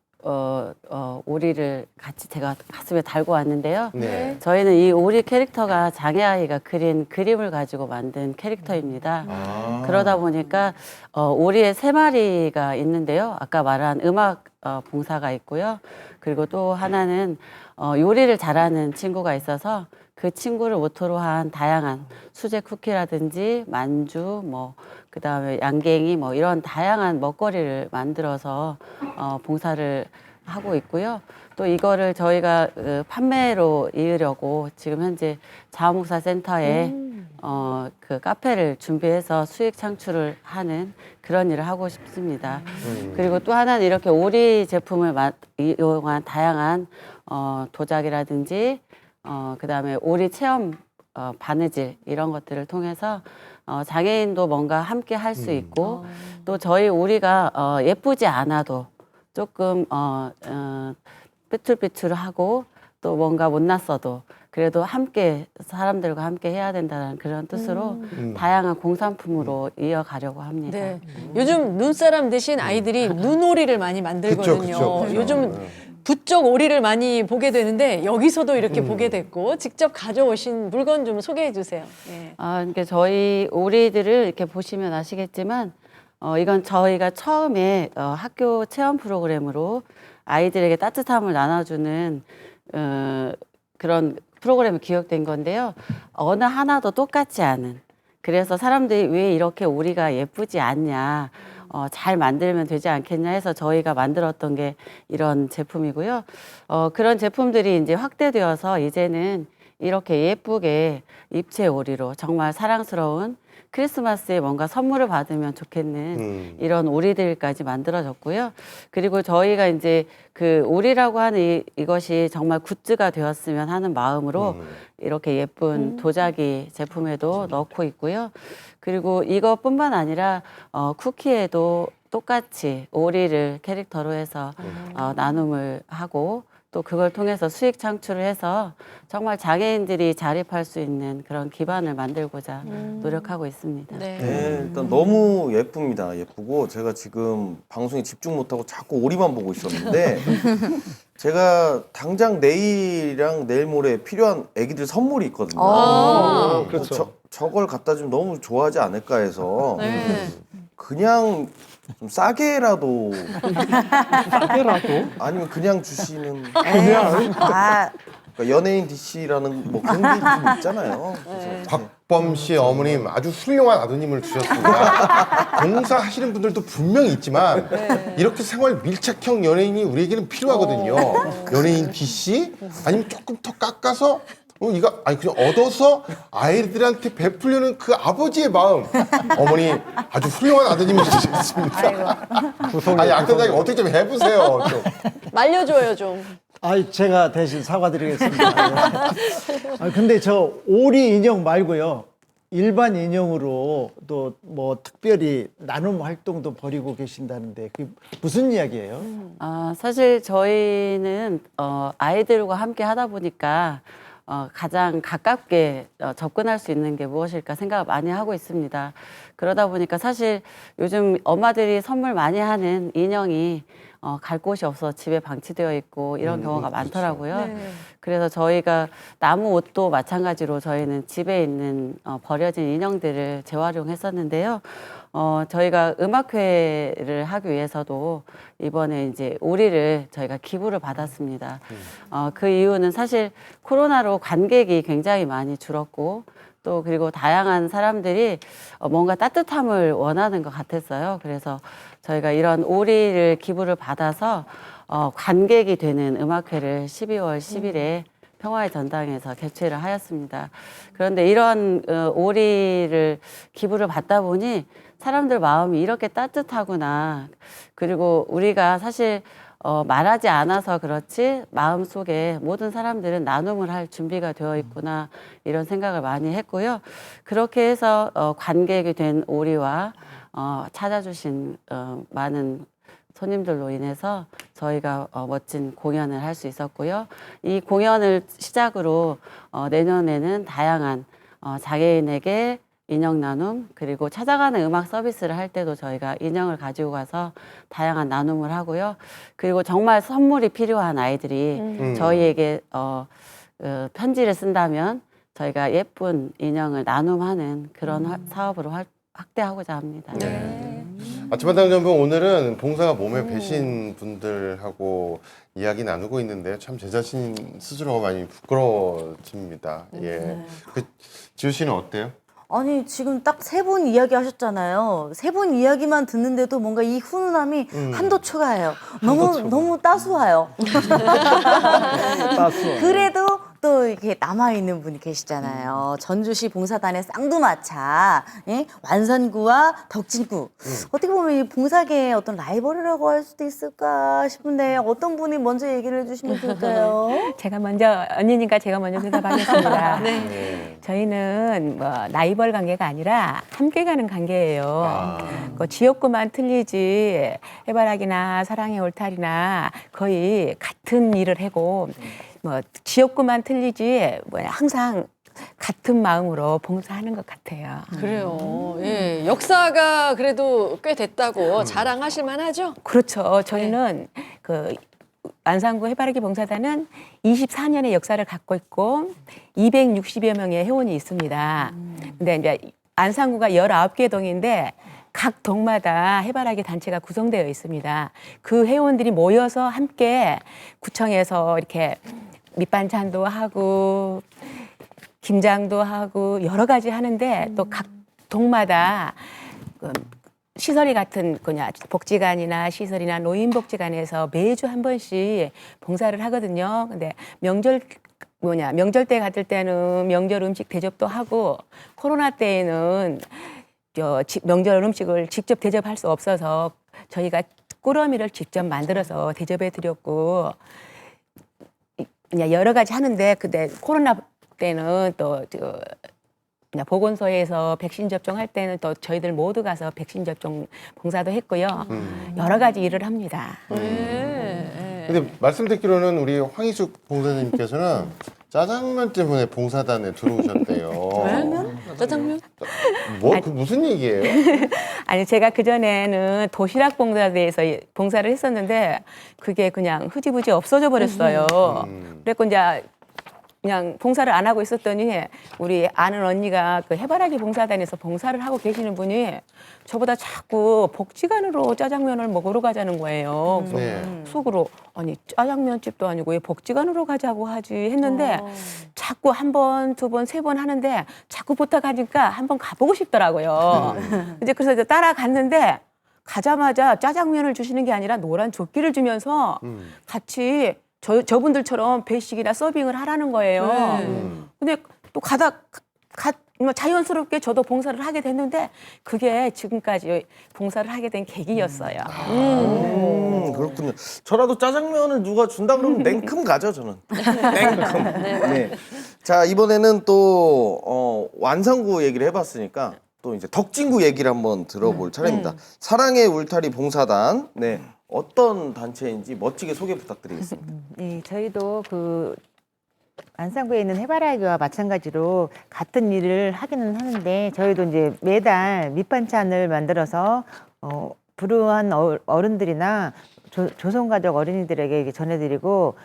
S9: 오리를 같이 제가 가슴에 달고 왔는데요.
S3: 네.
S9: 저희는 이 오리 캐릭터가 장애아이가 그린 그림을 가지고 만든 캐릭터입니다. 그러다 보니까 오리의 3마리가 있는데요. 아까 말한 음악 봉사가 있고요. 그리고 또 하나는 요리를 잘하는 친구가 있어서 그 친구를 모토로 한 다양한 수제 쿠키라든지 만주, 뭐 그다음에 양갱이 뭐 이런 다양한 먹거리를 만들어서 봉사를 하고 있고요. 또 이거를 저희가 판매로 이으려고 지금 현재 자원봉사 센터에 그 카페를 준비해서 수익 창출을 하는 그런 일을 하고 싶습니다. 그리고 또 하나는 이렇게 오리 제품을 이용한 다양한 도자기라든지 그다음에 오리 체험 바느질 이런 것들을 통해서 장애인도 뭔가 함께 할 수 있고 또 저희 오리가 예쁘지 않아도 조금 삐뚤삐뚤하고 또 뭔가 못났어도 그래도 함께 사람들과 함께 해야 된다는 그런 뜻으로 다양한 공산품으로 이어가려고 합니다.
S2: 네. 요즘 눈사람 대신 아이들이 눈오리를 많이 만들거든요.
S3: 그쵸.
S2: 요즘 부쩍 오리를 많이 보게 되는데 여기서도 이렇게 보게 됐고 직접 가져오신 물건 좀 소개해 주세요. 네.
S9: 그러니까 저희 오리들을 이렇게 보시면 아시겠지만 이건 저희가 처음에 학교 체험 프로그램으로 아이들에게 따뜻함을 나눠주는 그런 프로그램이 기획된 건데요. 어느 하나도 똑같지 않은. 그래서 사람들이 왜 이렇게 오리가 예쁘지 않냐. 잘 만들면 되지 않겠냐 해서 저희가 만들었던 게 이런 제품이고요. 그런 제품들이 이제 확대되어서 이제는 이렇게 예쁘게 입체 오리로 정말 사랑스러운 크리스마스에 뭔가 선물을 받으면 좋겠는 이런 오리들까지 만들어졌고요. 그리고 저희가 이제 그 오리라고 하는 이것이 정말 굿즈가 되었으면 하는 마음으로 이렇게 예쁜 도자기 제품에도 넣고 있고요. 그리고 이것뿐만 아니라 쿠키에도 똑같이 오리를 캐릭터로 해서 나눔을 하고 또 그걸 통해서 수익 창출을 해서 정말 장애인들이 자립할 수 있는 그런 기반을 만들고자 노력하고 있습니다.
S2: 네.
S4: 네, 일단 너무 예쁩니다. 예쁘고 제가 지금 방송에 집중 못하고 자꾸 오리만 보고 있었는데 제가 당장 내일이랑 내일 모레 필요한 애기들 선물이 있거든요.
S5: 그렇죠.
S4: 저걸 갖다 주면 너무 좋아하지 않을까 해서
S2: 네.
S4: 그냥 좀 싸게라도
S5: 싸게라도?
S4: 아니면 그냥 주시는
S1: 아,
S4: 그러니까 연예인 DC라는 뭐 그런 게 좀 있잖아요. 그래서
S3: 곽범 씨 어머님 아주 훌륭한 아드님을 주셨습니다. 봉사하시는 분들도 분명히 있지만 이렇게 생활 밀착형 연예인이 우리에게는 필요하거든요. 연예인 DC 아니면 조금 더 깎아서 이거 아니 그냥 얻어서 아이들한테 베풀려는 그 아버지의 마음. 어머니 아주 훌륭한 아드님을 주셨습니다. 아니 악단장이 어떻게 좀 해보세요. 좀.
S2: 말려줘요 좀.
S6: 제가 대신 사과드리겠습니다. 근데 저 오리 인형 말고요. 일반 인형으로 또 뭐 특별히 나눔 활동도 벌이고 계신다는데 그게 무슨 이야기예요?
S9: 사실 저희는 아이들과 함께 하다 보니까 가장 가깝게 접근할 수 있는 게 무엇일까 생각을 많이 하고 있습니다. 그러다 보니까 사실 요즘 엄마들이 선물 많이 하는 인형이 갈 곳이 없어 집에 방치되어 있고 이런 경우가 많더라고요. 그래서 저희가 나무 옷도 마찬가지로 저희는 집에 있는 버려진 인형들을 재활용했었는데요. 저희가 음악회를 하기 위해서도 이번에 이제 오리를 저희가 기부를 받았습니다. 그 이유는 사실 코로나로 관객이 굉장히 많이 줄었고 또 그리고 다양한 사람들이 뭔가 따뜻함을 원하는 것 같았어요. 그래서 저희가 이런 오리를 기부를 받아서 관객이 되는 음악회를 12월 10일에 평화의 전당에서 개최를 하였습니다. 그런데 이런 오리를 기부를 받다 보니 사람들 마음이 이렇게 따뜻하구나. 그리고 우리가 사실 말하지 않아서 그렇지 마음속에 모든 사람들은 나눔을 할 준비가 되어 있구나 이런 생각을 많이 했고요. 그렇게 해서 관객이 된 오리와 찾아주신 많은 손님들로 인해서 저희가 멋진 공연을 할 수 있었고요. 이 공연을 시작으로 내년에는 다양한 장애인에게 인형 나눔 그리고 찾아가는 음악 서비스를 할 때도 저희가 인형을 가지고 가서 다양한 나눔을 하고요. 그리고 정말 선물이 필요한 아이들이 저희에게 편지를 쓴다면 저희가 예쁜 인형을 나눔하는 그런 사업으로 확대하고자 합니다.
S3: 아침마당전봉 오늘은 봉사가 몸에 배신 분들하고 이야기 나누고 있는데 참 제 자신 스스로가 많이 부끄러워집니다. 그 지우 씨는 어때요?
S1: 아니 지금 딱 세 분 이야기 하셨잖아요. 세 분 이야기만 듣는데도 뭔가 이 훈훈함이 한도 추가해요. 너무 따스워요. 그래도 또 이렇게 남아있는 분이 계시잖아요. 전주시 봉사단의 쌍두마차, 예? 완선구와 덕진구. 어떻게 보면 이 봉사계의 어떤 라이벌이라고 할 수도 있을까 싶은데 어떤 분이 먼저 얘기를 해주시면 좋을까요?
S10: 제가 먼저 언니니까 제가 먼저 대답하겠습니다. 저희는 뭐 라이벌 관계가 아니라 함께 가는 관계예요. 그 지역구만 틀리지 해바라기나 사랑의 울타리나 거의 같은 일을 하고 뭐 지역구만 틀리지 뭐야 항상 같은 마음으로 봉사하는 것 같아요.
S2: 그래요. 예, 역사가 그래도 꽤 됐다고 자랑하실 만하죠?
S10: 그렇죠. 저희는 그 안산구 해바라기 봉사단은 24년의 역사를 갖고 있고 260여 명의 회원이 있습니다. 근데 이제 안산구가 19개 동인데 각 동마다 해바라기 단체가 구성되어 있습니다. 그 회원들이 모여서 함께 구청에서 이렇게 밑반찬도 하고 김장도 하고 여러 가지 하는데 또 각 동마다 시설이 같은 그냥 복지관이나 시설이나 노인복지관에서 매주 한 번씩 봉사를 하거든요. 근데 명절 때 같을 때는 명절 음식 대접도 하고 코로나 때에는 명절 음식을 직접 대접할 수 없어서 저희가 꾸러미를 직접 만들어서 대접해 드렸고 그냥 여러 가지 하는데 그때 코로나 때는 또 그냥 보건소에서 백신 접종할 때는 또 저희들 모두 가서 백신 접종 봉사도 했고요. 여러 가지 일을 합니다.
S3: 근데 말씀 듣기로는 우리 황희숙 봉사님께서는 짜장면 때문에 봉사단에 들어오셨대요.
S2: 짜장면?
S3: 뭐, 그 무슨 얘기예요?
S10: 아니 제가 그전에는 도시락 봉사대에서 봉사를 했었는데 그게 그냥 흐지부지 없어져 버렸어요. 그래서 이제 그냥 봉사를 안 하고 있었더니 우리 아는 언니가 그 해바라기 봉사단에서 봉사를 하고 계시는 분이 저보다 자꾸 복지관으로 짜장면을 먹으러 가자는 거예요. 그래서
S3: 네.
S10: 속으로 아니 짜장면집도 아니고 왜 복지관으로 가자고 하지 했는데 자꾸 한 번, 두 번, 세 번 하는데 자꾸 부탁하니까 한번 가보고 싶더라고요. 이제 그래서 이제 따라갔는데 가자마자 짜장면을 주시는 게 아니라 노란 조끼를 주면서 같이 저분들처럼 배식이나 서빙을 하라는 거예요. 근데 또 자연스럽게 저도 봉사를 하게 됐는데 그게 지금까지 봉사를 하게 된 계기였어요.
S4: 그렇군요. 저라도 짜장면을 누가 준다 그러면 냉큼 가죠, 저는. 냉큼. 네. 자, 이번에는 또 완성구 얘기를 해봤으니까 또 이제 덕진구 얘기를 한번 들어볼 차례입니다. 사랑의 울타리 봉사단. 네. 어떤 단체인지 멋지게 소개 부탁드리겠습니다.
S11: 네, 저희도 그 안산구에 있는 해바라기와 마찬가지로 같은 일을 하기는 하는데 저희도 이제 매달 밑반찬을 만들어서 불우한 어른들이나 조선가족 어린이들에게 이렇게 전해드리고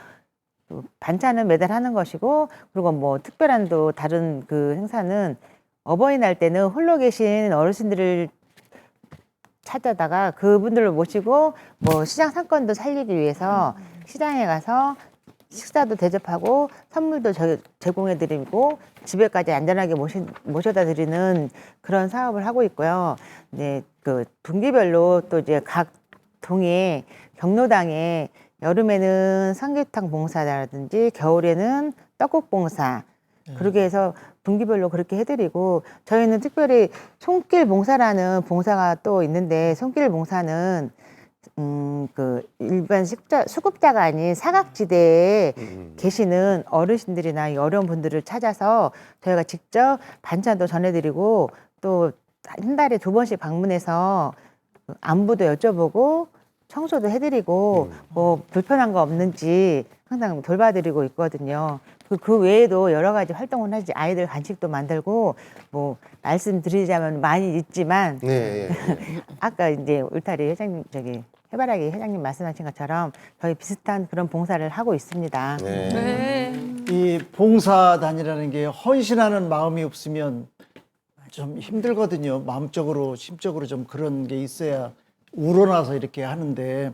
S11: 또 반찬은 매달 하는 것이고 그리고 뭐 특별한 또 다른 그 행사는 어버이날 때는 홀로 계신 어르신들을 찾아다가 그분들을 모시고 뭐 시장 상권도 살리기 위해서 시장에 가서 식사도 대접하고 선물도 제공해드리고 집에까지 안전하게 모셔다 드리는 그런 사업을 하고 있고요. 네, 그 분기별로 또 이제 각 동에 경로당에 여름에는 삼계탕 봉사라든지 겨울에는 떡국 봉사 그렇게 해서 분기별로 그렇게 해드리고 저희는 특별히 손길 봉사라는 봉사가 또 있는데 손길 봉사는 그 일반 수급자가 아닌 사각지대에 계시는 어르신들이나 어려운 분들을 찾아서 저희가 직접 반찬도 전해드리고 또 한 달에 2번씩 방문해서 안부도 여쭤보고 청소도 해드리고 뭐 불편한 거 없는지 항상 돌봐드리고 있거든요. 그 외에도 여러 가지 활동을 하지 아이들 간식도 만들고 뭐 말씀드리자면 많이 있지만
S3: 네.
S11: 아까 이제 울타리 회장님 해바라기 회장님 말씀하신 것처럼 저희 비슷한 그런 봉사를 하고 있습니다.
S2: 네.
S6: 이 봉사단이라는 게 헌신하는 마음이 없으면 좀 힘들거든요. 마음적으로, 심적으로 좀 그런 게 있어야 우러나서 이렇게 하는데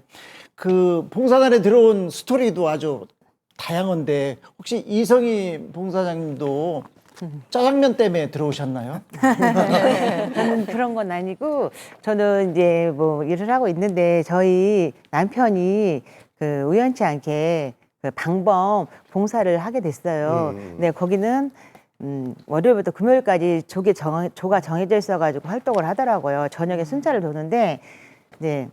S6: 그 봉사단에 들어온 스토리도 아주 다양한데 혹시 이성희 봉사장님도 짜장면 때문에 들어오셨나요?
S11: 저는 그런 건 아니고 저는 이제 뭐 일을 하고 있는데 저희 남편이 그 우연치 않게 그 방범 봉사를 하게 됐어요. 근데 거기는 월요일부터 금요일까지 조가 정해져 있어가지고 활동을 하더라고요. 저녁에 순찰을 도는데 이제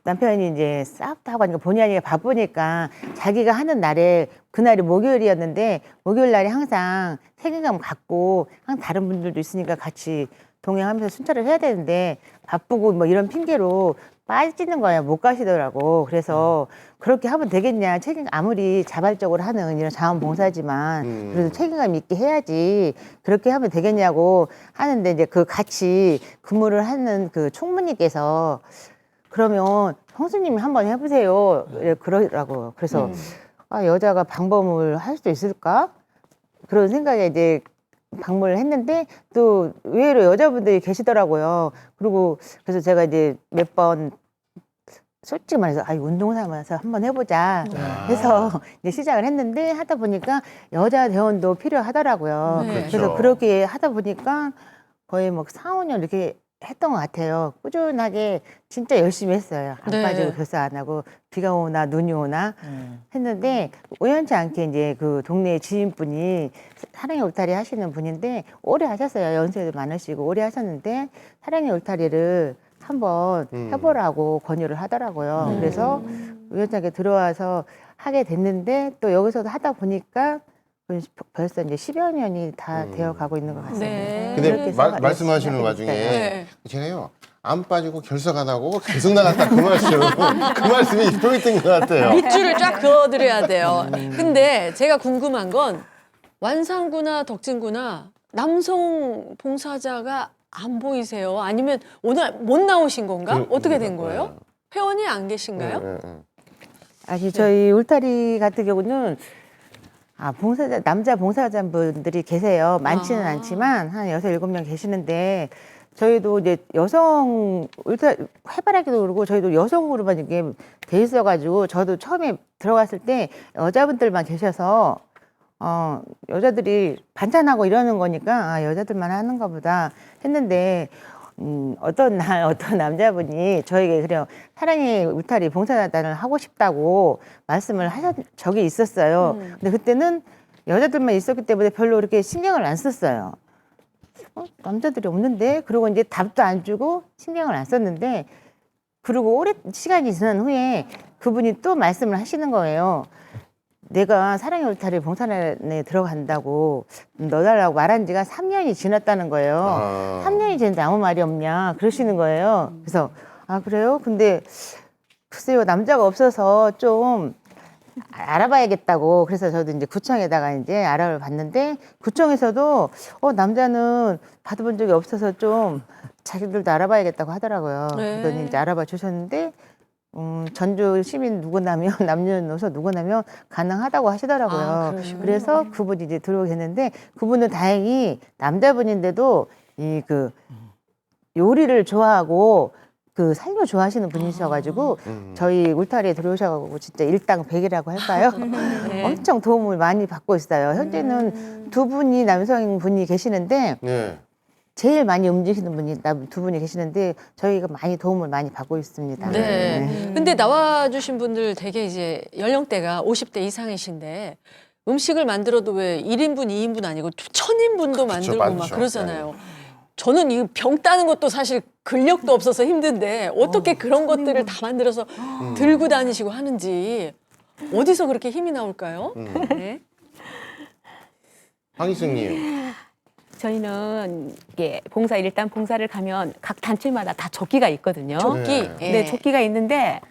S11: 남편이 이제 싸움도 하고 하니까 본의 아니게 바쁘니까 자기가 하는 날에 그날이 목요일이었는데 목요일 날에 항상 책임감 갖고 항상 다른 분들도 있으니까 같이 동행하면서 순찰을 해야 되는데 바쁘고 뭐 이런 핑계로 빠지는 거야. 못 가시더라고. 그래서 그렇게 하면 되겠냐. 아무리 자발적으로 하는 이런 자원봉사지만 그래도 책임감 있게 해야지. 그렇게 하면 되겠냐고 하는데 이제 그 같이 근무를 하는 그 총무님께서 그러면 형수님이 한번 해보세요. 그러더라고요. 그래서 아, 여자가 방범을 할 수 있을까? 그런 생각에 이제 방문을 했는데 또 의외로 여자분들이 계시더라고요. 그리고 그래서 제가 이제 몇 번 솔직히 말해서 운동 삼아서 한번 해보자 해서 이제 시작을 했는데 하다 보니까 여자 대원도 필요하더라고요.
S2: 네.
S11: 그래서 그렇게 하다 보니까 거의 뭐 4, 5년 이렇게 했던 것 같아요. 꾸준하게 진짜 열심히 했어요. 안
S2: 네.
S11: 빠지고 교사 안 하고 비가 오나 눈이 오나 했는데 우연치 않게 이제 그 동네 지인분이 사랑의 울타리 하시는 분인데 오래 하셨어요. 연세도 많으시고 오래 하셨는데 사랑의 울타리를 한번 해보라고 권유를 하더라고요. 그래서 우연찮게 들어와서 하게 됐는데 또 여기서도 하다 보니까 벌써 이제 10여 년이 다 되어 가고 있는 것 같습니다.
S2: 네.
S3: 근데
S11: 그렇게
S3: 말씀하시는
S11: 생각이
S3: 와중에
S2: 네.
S3: 제가요 안 빠지고 결석 안 하고 계속 나갔다 그 말씀 그 말씀이 포인트인 것 같아요.
S2: 밑줄을 쫙 그어드려야 돼요. 근데 제가 궁금한 건 완산구나 덕진구나 남성 봉사자가 안 보이세요? 아니면 오늘 못 나오신 건가? 어떻게 된 거예요? 회원이 안 계신가요?
S11: 아니 저희 울타리 같은 경우는 봉사자 남자 봉사자분들이 계세요. 많지는 않지만 한 6, 7명 계시는데 저희도 이제 여성 해바라기도 그러고 저희도 여성으로만 이게 돼 있어가지고 저도 처음에 들어갔을 때 여자분들만 계셔서 여자들이 반찬하고 이러는 거니까 여자들만 하는가 보다 했는데 어떤 날 어떤 남자분이 저에게 그래요 사랑의 울타리 봉사단을 하고 싶다고 말씀을 하신 적이 있었어요. 근데 그때는 여자들만 있었기 때문에 별로 그렇게 신경을 안 썼어요. 남자들이 없는데 그러고 이제 답도 안 주고 신경을 안 썼는데 그리고 오래 시간이 지난 후에 그분이 또 말씀을 하시는 거예요. 내가 사랑의 울타리 봉사단에 들어간다고 넣어달라고 말한 지가 3년이 지났다는 거예요. 3년이 지났는데 아무 말이 없냐 그러시는 거예요. 그래서 그래요? 근데 글쎄요 남자가 없어서 좀 알아봐야겠다고 그래서 저도 이제 구청에다가 이제 알아봤는데 구청에서도 남자는 받아본 적이 없어서 좀 자기들도 알아봐야겠다고 하더라고요.
S2: 네.
S11: 그러더니 이제 알아봐 주셨는데 전주 시민 누구나면 남녀노소 누구나면 가능하다고 하시더라고요. 그래서 그분이 이제 들어오게 됐는데 그분은 다행히 남자분인데도 그 요리를 좋아하고 그 삶을 좋아하시는 분이셔가지고 저희 울타리에 들어오셔가지고 진짜 일당백이라고 할까요?
S2: 네.
S11: 엄청 도움을 많이 받고 있어요. 현재는 두 분이 남성분이 계시는데
S3: 네.
S11: 제일 많이 움직이는 분이 두 분이 계시는데 저희가 많이 도움을 많이 받고 있습니다.
S2: 네. 근데 나와주신 분들 되게 이제 연령대가 50대 이상이신데 음식을 만들어도 왜 1인분, 2인분 아니고 1000인분도 만들고 막
S3: 많죠.
S2: 그러잖아요. 저는 이 병 따는 것도 사실 근력도 없어서 힘든데 어떻게 그런 것들을 다 만들어서 들고 다니시고 하는지 어디서 그렇게 힘이 나올까요? 네.
S3: 황희숙님.
S10: 저희는 이게 일단 봉사를 가면 각 단체마다 다 조끼가 있거든요.
S2: 조끼.
S3: 네.
S10: 네, 조끼가 있는데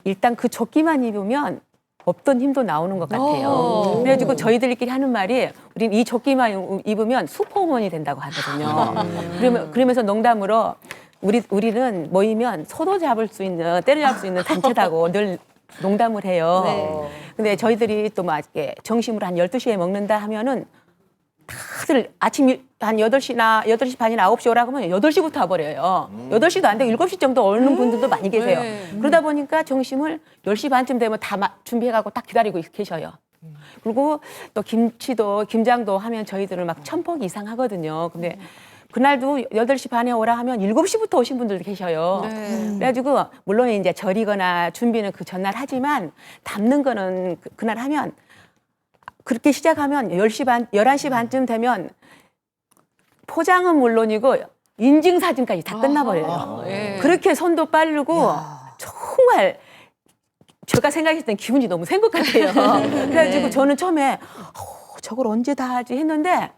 S10: 일단 그 조끼만 입으면 없던 힘도 나오는 것 같아요. 그래가지고 저희들끼리 하는 말이 우린 이 조끼만 입으면 슈퍼우먼이 된다고 하거든요. 그러면서 농담으로 우리는 모이면 소도 잡을 수 있는 때려잡을 수 있는 단체다고 늘 농담을 해요.
S2: 네.
S10: 근데 저희들이 또 막 이렇게 정심으로 한 12시에 먹는다 하면은 다들 아침 한 8시 반이나 9시 오라고 하면 8시부터 와버려요. 8시도 안 되고 7시 정도 오는 분들도 많이 계세요.
S2: 네.
S10: 그러다 보니까 점심을 10시 반쯤 되면 다 준비해가고 딱 기다리고 계셔요. 그리고 또 김장도 하면 저희들은 막 1000포기 이상 하거든요. 근데 그날도 8시 반에 오라 하면 7시부터 오신 분들도 계셔요.
S2: 네.
S10: 그래가지고 물론 이제 절이거나 준비는 그 전날 하지만 담는 거는 그날 하면 그렇게 시작하면 11시 반쯤 되면 포장은 물론이고 인증사진까지 다 끝나버려요.
S2: 예.
S10: 그렇게 손도 빠르고 정말 제가 생각했던 기분이 너무 센 것 같아요. 그래가지고 저는 처음에 저걸 언제 다 하지 했는데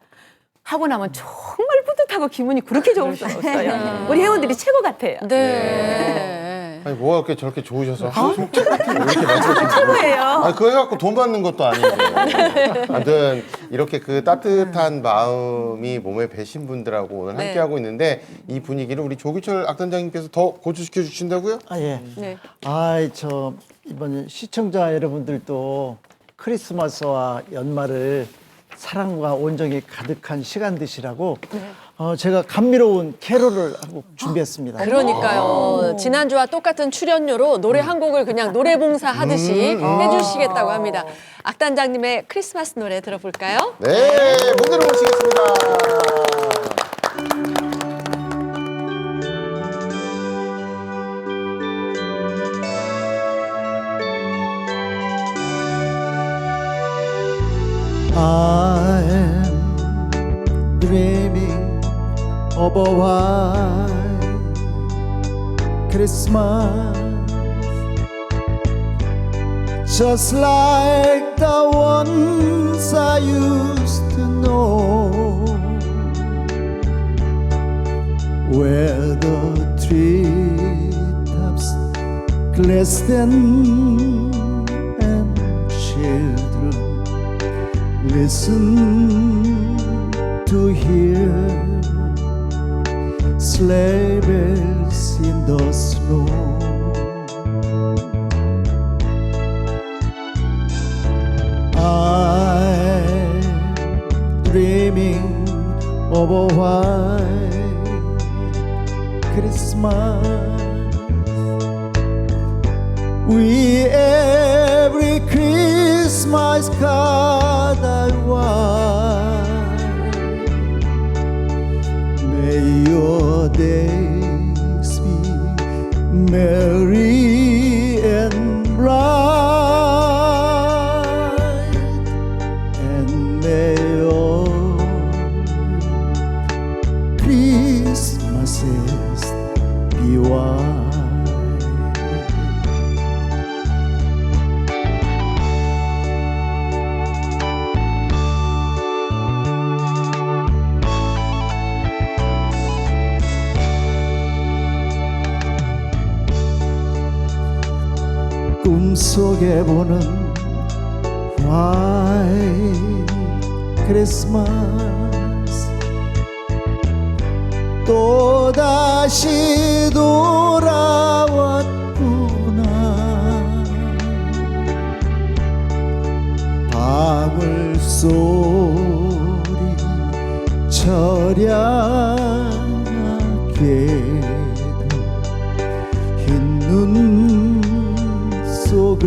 S10: 하고 나면 정말 뿌듯하고 기분이 그렇게 좋을 수 없어요. 우리 회원들이 최고 같아요.
S2: 네.
S3: 아니 뭐가 그렇게 저렇게 좋으셔서 이렇게 말씀하시는
S10: 최고예요.
S3: 그거 해갖고 돈 받는 것도 아닌데. 아무튼 이렇게 그 따뜻한 마음이 몸에 배신 분들하고 오늘
S2: 네.
S3: 함께하고 있는데 이 분위기를 우리 조기철 악단장님께서 더 고조시켜 주신다고요?
S6: 예.
S2: 네.
S6: 저 이번 시청자 여러분들도 크리스마스와 연말을 사랑과 온정이 가득한 시간 되시라고 제가 감미로운 캐롤을 한곡 준비했습니다.
S2: 그러니까요. 지난주와 똑같은 출연료로 노래 한 곡을 그냥 노래봉사 하듯이 해주시겠다고 합니다. 악단장님의 크리스마스 노래 들어볼까요?
S3: 네, 무대로 모시겠습니다.
S6: I'm dreaming of a white Christmas, just like the ones I used to know, where the treetops glisten and children listen to hear sleigh bells in the snow. I'm dreaming of a white Christmas. We every Christmas card I want. May your days be merry and bright, and may all Christmases be white. 꿈속에 보는 white Christmas 또다시 돌아왔구나. 방울소리 처량하게도 흰눈 속을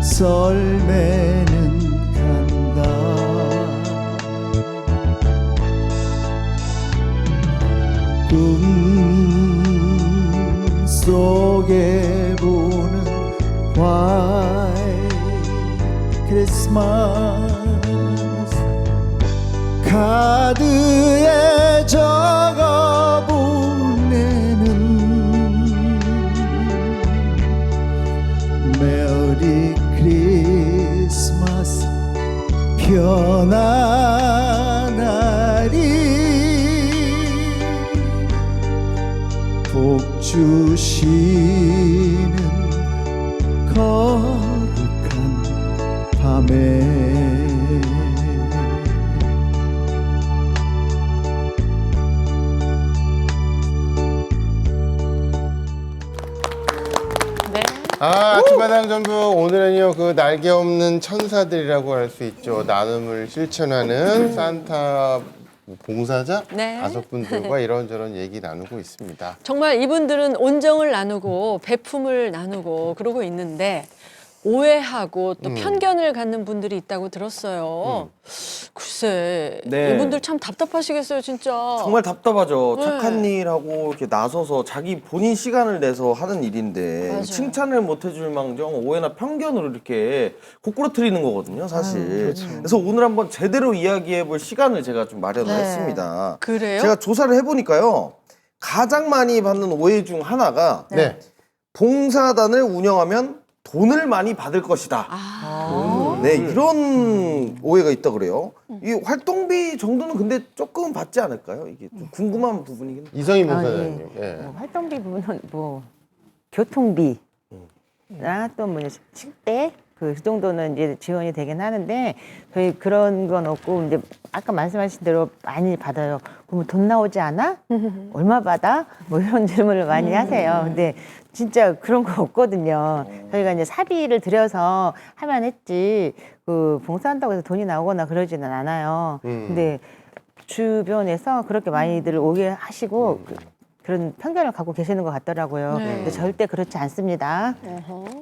S6: 썰매는 간다. 꿈 속에 보는 white Christmas 카드에 적어 보내는 메리 크리스마스 편안하리 복 주시는 거룩한 밤에.
S3: 아침마당 전부 오늘은요 그 날개 없는 천사들이라고 할 수 있죠. 나눔을 실천하는 산타 봉사자
S2: 네.
S3: 5분들과 이런저런 얘기 나누고 있습니다.
S2: 정말 이분들은 온정을 나누고 배품을 나누고 그러고 있는데 오해하고 또 편견을 갖는 분들이 있다고 들었어요. 글쎄
S4: 네.
S2: 이분들 참 답답하시겠어요 진짜.
S4: 정말 답답하죠.
S2: 네.
S4: 착한 일하고 이렇게 나서서 자기 본인 시간을 내서 하는 일인데
S2: 맞아요.
S4: 칭찬을 못 해줄 망정 오해나 편견으로 이렇게 고꾸라뜨리는 거거든요, 사실. 그래서 오늘 한번 제대로 이야기해 볼 시간을 제가 좀 마련을
S2: 네.
S4: 했습니다.
S2: 그래요?
S4: 제가 조사를 해보니까요. 가장 많이 받는 오해 중 하나가
S3: 네.
S4: 봉사단을 운영하면 돈을 많이 받을 것이다. 네, 이런 오해가 있다 그래요. 이 활동비 정도는 근데 조금 받지 않을까요? 이게 좀 궁금한 부분이긴 해요.
S3: 이성희 목사님. 예.
S11: 뭐 활동비 부분은 뭐 교통비나 또 뭐 식대 그 정도는 이제 지원이 되긴 하는데 저희 그런 건 없고 이제 아까 말씀하신 대로 많이 받아요. 그러면 돈 나오지 않아? 얼마 받아? 뭐 이런 질문을 많이 하세요. 근데 진짜 그런 거 없거든요. 저희가 이제 사비를 들여서 하면 했지 그 봉사한다고 해서 돈이 나오거나 그러지는 않아요. 근데 주변에서 그렇게 많이들 오게 하시고 그런 편견을 갖고 계시는 것 같더라고요.
S2: 네.
S11: 근데 절대 그렇지 않습니다.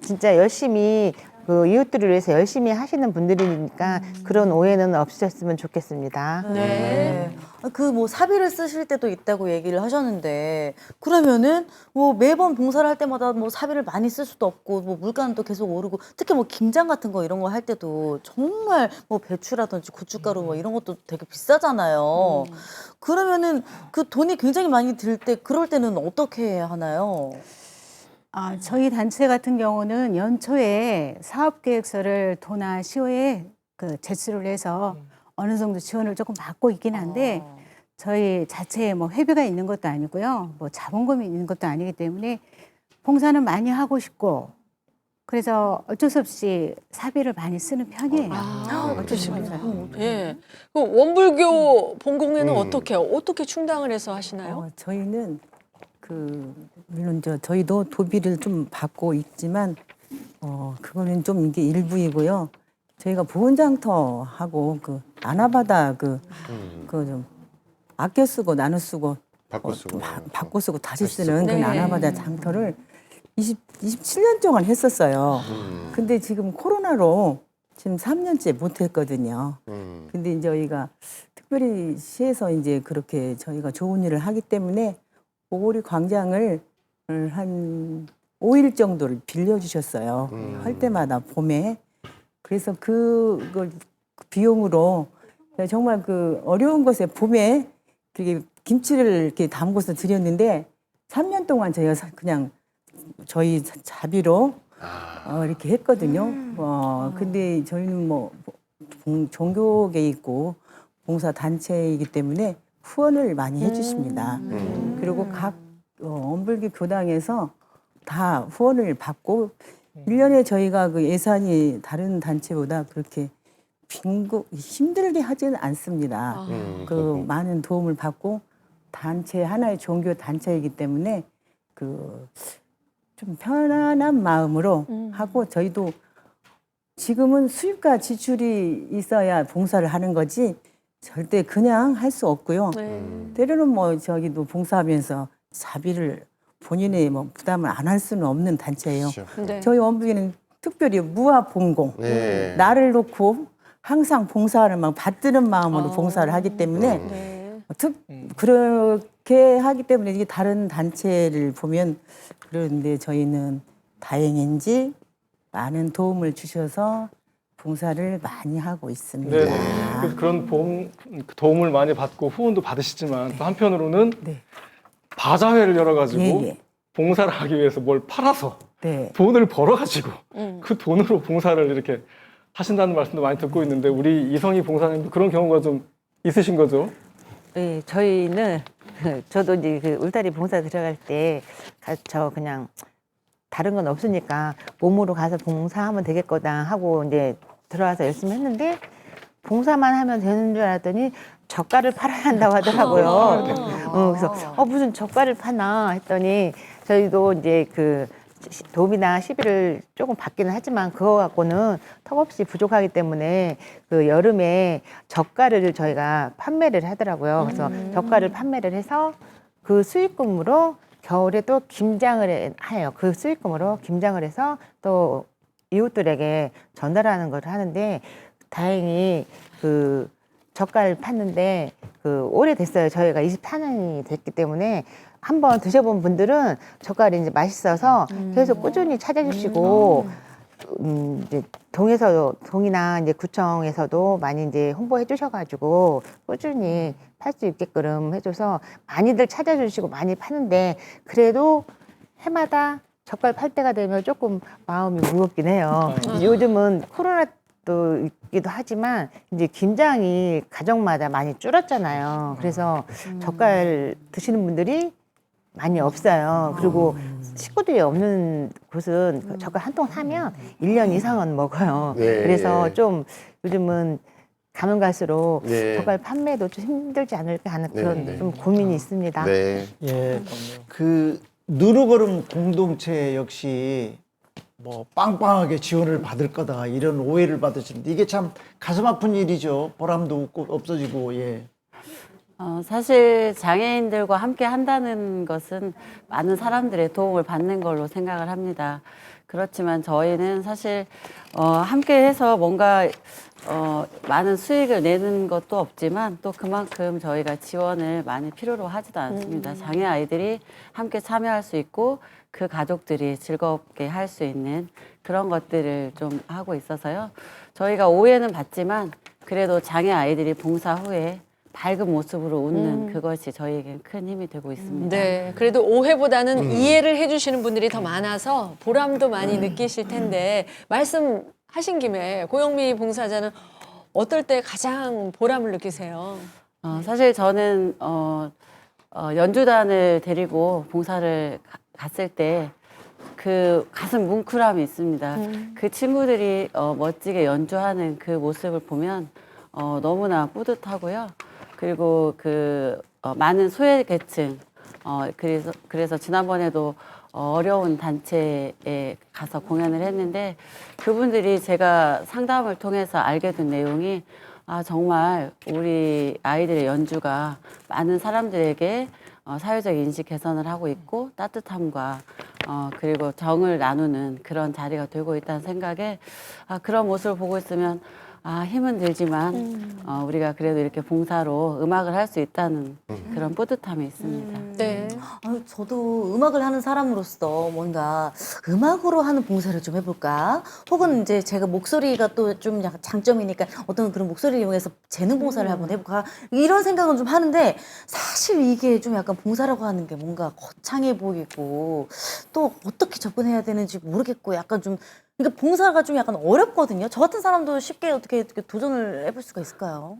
S11: 진짜 열심히 그 이웃들을 위해서 열심히 하시는 분들이니까 그런 오해는 없으셨으면 좋겠습니다.
S1: 네. 그 뭐 사비를 쓰실 때도 있다고 얘기를 하셨는데 그러면은 뭐 매번 봉사를 할 때마다 뭐 사비를 많이 쓸 수도 없고 뭐 물가는 또 계속 오르고 특히 뭐 김장 같은 거 이런 거 할 때도 정말 뭐 배추라든지 고춧가루 뭐 이런 것도 되게 비싸잖아요. 그러면은 그 돈이 굉장히 많이 들 때 그럴 때는 어떻게 하나요?
S8: 저희 단체 같은 경우는 연초에 사업계획서를 도나 시효에 제출을 해서 어느 정도 지원을 조금 받고 있긴 한데 저희 자체에 뭐 회비가 있는 것도 아니고요. 뭐 자본금이 있는 것도 아니기 때문에 봉사는 많이 하고 싶고 그래서 어쩔 수 없이 사비를 많이 쓰는 편이에요.
S2: 어떠시군요. 예. 그 원불교 본공회는 어떻게 충당을 해서 하시나요?
S7: 저희는 물론 저희도 도비를 좀 받고 있지만 그거는 좀 이게 일부이고요. 저희가 보온장터하고 아나바다 좀 아껴 쓰고 나눠 쓰고 바꿔 쓰고 다시 쓰는 그
S2: 네.
S7: 아나바다 장터를 27년 동안 했었어요. 근데 지금 코로나로 지금 3년째 못 했거든요. 근데 이제 저희가 특별히 시에서 이제 그렇게 저희가 좋은 일을 하기 때문에 오거리 광장을 한 5일 정도를 빌려주셨어요. 할 때마다 봄에. 그래서 그걸 비용으로 정말 어려운 것에 봄에 그렇게 김치를 이렇게 담궈서 드렸는데 3년 동안 저희가 그냥 저희 자비로 이렇게 했거든요. 근데 저희는 뭐 종교계 있고 봉사 단체이기 때문에 후원을 많이 해주십니다. 그리고 각 원불교 교당에서 다 후원을 받고 1년에 저희가 예산이 다른 단체보다 그렇게 힘들게 하지는 않습니다. 많은 도움을 받고 단체 하나의 종교 단체이기 때문에 좀 편안한 마음으로 하고 저희도 지금은 수입과 지출이 있어야 봉사를 하는 거지 절대 그냥 할 수 없고요. 때로는 뭐 저기도 봉사하면서 자비를 본인의 뭐 부담을 안 할 수는 없는 단체예요.
S2: 네.
S7: 저희 원부기는 특별히 무아봉공
S3: 네.
S7: 나를 놓고 항상 봉사를 막 받드는 마음으로 봉사를 하기 때문에
S2: 네.
S7: 그렇게 하기 때문에 이게 다른 단체를 보면 그런데 저희는 다행인지 많은 도움을 주셔서 봉사를 많이 하고 있습니다.
S5: 네. 그래서 그런 도움을 많이 받고 후원도 받으시지만 또 한편으로는 바자회를 열어가지고
S7: 예.
S5: 봉사를 하기 위해서 뭘 팔아서
S7: 네.
S5: 돈을 벌어가지고 그 돈으로 봉사를 이렇게 하신다는 말씀도 많이 듣고 있는데 우리 이성희 봉사님도 그런 경우가 좀 있으신 거죠?
S11: 네, 저희는 저도 이제 울타리 봉사 들어갈 때 저 그냥 다른 건 없으니까 몸으로 가서 봉사하면 되겠거다 하고 이제 들어와서 열심히 했는데 봉사만 하면 되는 줄 알았더니 젓갈을 팔아야 한다고 하더라고요. 그래서 무슨 젓갈을 파나 했더니 저희도 이제 도움이나 시비를 조금 받기는 하지만 그거 갖고는 턱없이 부족하기 때문에 여름에 젓갈을 저희가 판매를 하더라고요. 그래서 젓갈을 판매를 해서 그 수익금으로 겨울에 또 김장을 해요. 그 수익금으로 김장을 해서 또 이웃들에게 전달하는 걸 하는데 다행히 젓갈 팠는데 오래됐어요. 저희가 24년이 됐기 때문에 한번 드셔본 분들은 젓갈이 이제 맛있어서 계속 꾸준히 찾아주시고 이제 동이나 이제 구청에서도 많이 이제 홍보해 주셔가지고 꾸준히 팔 수 있게끔 해줘서 많이들 찾아주시고 많이 파는데 그래도 해마다 젓갈 팔 때가 되면 조금 마음이 무겁긴 해요. 요즘은 코로나도 있기도 하지만 이제 김장이 가정마다 많이 줄었잖아요. 그래서 젓갈 드시는 분들이 많이 없어요. 그리고 식구들이 없는 곳은 젓갈 한 통 사면 1년 이상은 먹어요.
S3: 네.
S11: 그래서 좀 요즘은 가면 갈수록
S3: 네.
S11: 젓갈 판매도 좀 힘들지 않을까 하는
S3: 네,
S11: 그런
S3: 네.
S11: 좀 고민이 있습니다.
S3: 네.
S6: 예. 누르걸음 공동체 역시 뭐 빵빵하게 지원을 받을 거다 이런 오해를 받으시는데 이게 참 가슴 아픈 일이죠. 보람도 없어지고 예.
S9: 사실 장애인들과 함께 한다는 것은 많은 사람들의 도움을 받는 걸로 생각을 합니다. 그렇지만 저희는 사실 함께 해서 뭔가 많은 수익을 내는 것도 없지만 또 그만큼 저희가 지원을 많이 필요로 하지도 않습니다. 장애 아이들이 함께 참여할 수 있고 그 가족들이 즐겁게 할 수 있는 그런 것들을 좀 하고 있어서요. 저희가 오해는 받지만 그래도 장애 아이들이 봉사 후에 밝은 모습으로 웃는 그것이 저희에겐 큰 힘이 되고 있습니다.
S2: 네, 그래도 오해보다는 이해를 해주시는 분들이 더 많아서 보람도 많이 느끼실 텐데 말씀하신 김에 고영미 봉사자는 어떨 때 가장 보람을 느끼세요?
S9: 사실 저는 연주단을 데리고 봉사를 갔을 때 그 가슴 뭉클함이 있습니다. 그 친구들이 멋지게 연주하는 그 모습을 보면 너무나 뿌듯하고요. 그리고 많은 소외계층 그래서 지난번에도 어려운 단체에 가서 공연을 했는데 그분들이 제가 상담을 통해서 알게 된 내용이 정말 우리 아이들의 연주가 많은 사람들에게 사회적 인식 개선을 하고 있고 따뜻함과 그리고 정을 나누는 그런 자리가 되고 있다는 생각에 그런 모습을 보고 있으면 힘은 들지만 우리가 그래도 이렇게 봉사로 음악을 할 수 있다는 그런 뿌듯함이 있습니다.
S2: 네.
S1: 저도 음악을 하는 사람으로서 뭔가 음악으로 하는 봉사를 좀 해볼까? 혹은 이제 제가 목소리가 또 좀 약간 장점이니까 어떤 그런 목소리를 이용해서 재능 봉사를 한번 해볼까? 이런 생각은 좀 하는데 사실 이게 좀 약간 봉사라고 하는 게 뭔가 거창해 보이고 또 어떻게 접근해야 되는지 모르겠고 약간 좀 그러니까 봉사가 좀 약간 어렵거든요. 저 같은 사람도 쉽게 어떻게 도전을 해볼 수가 있을까요?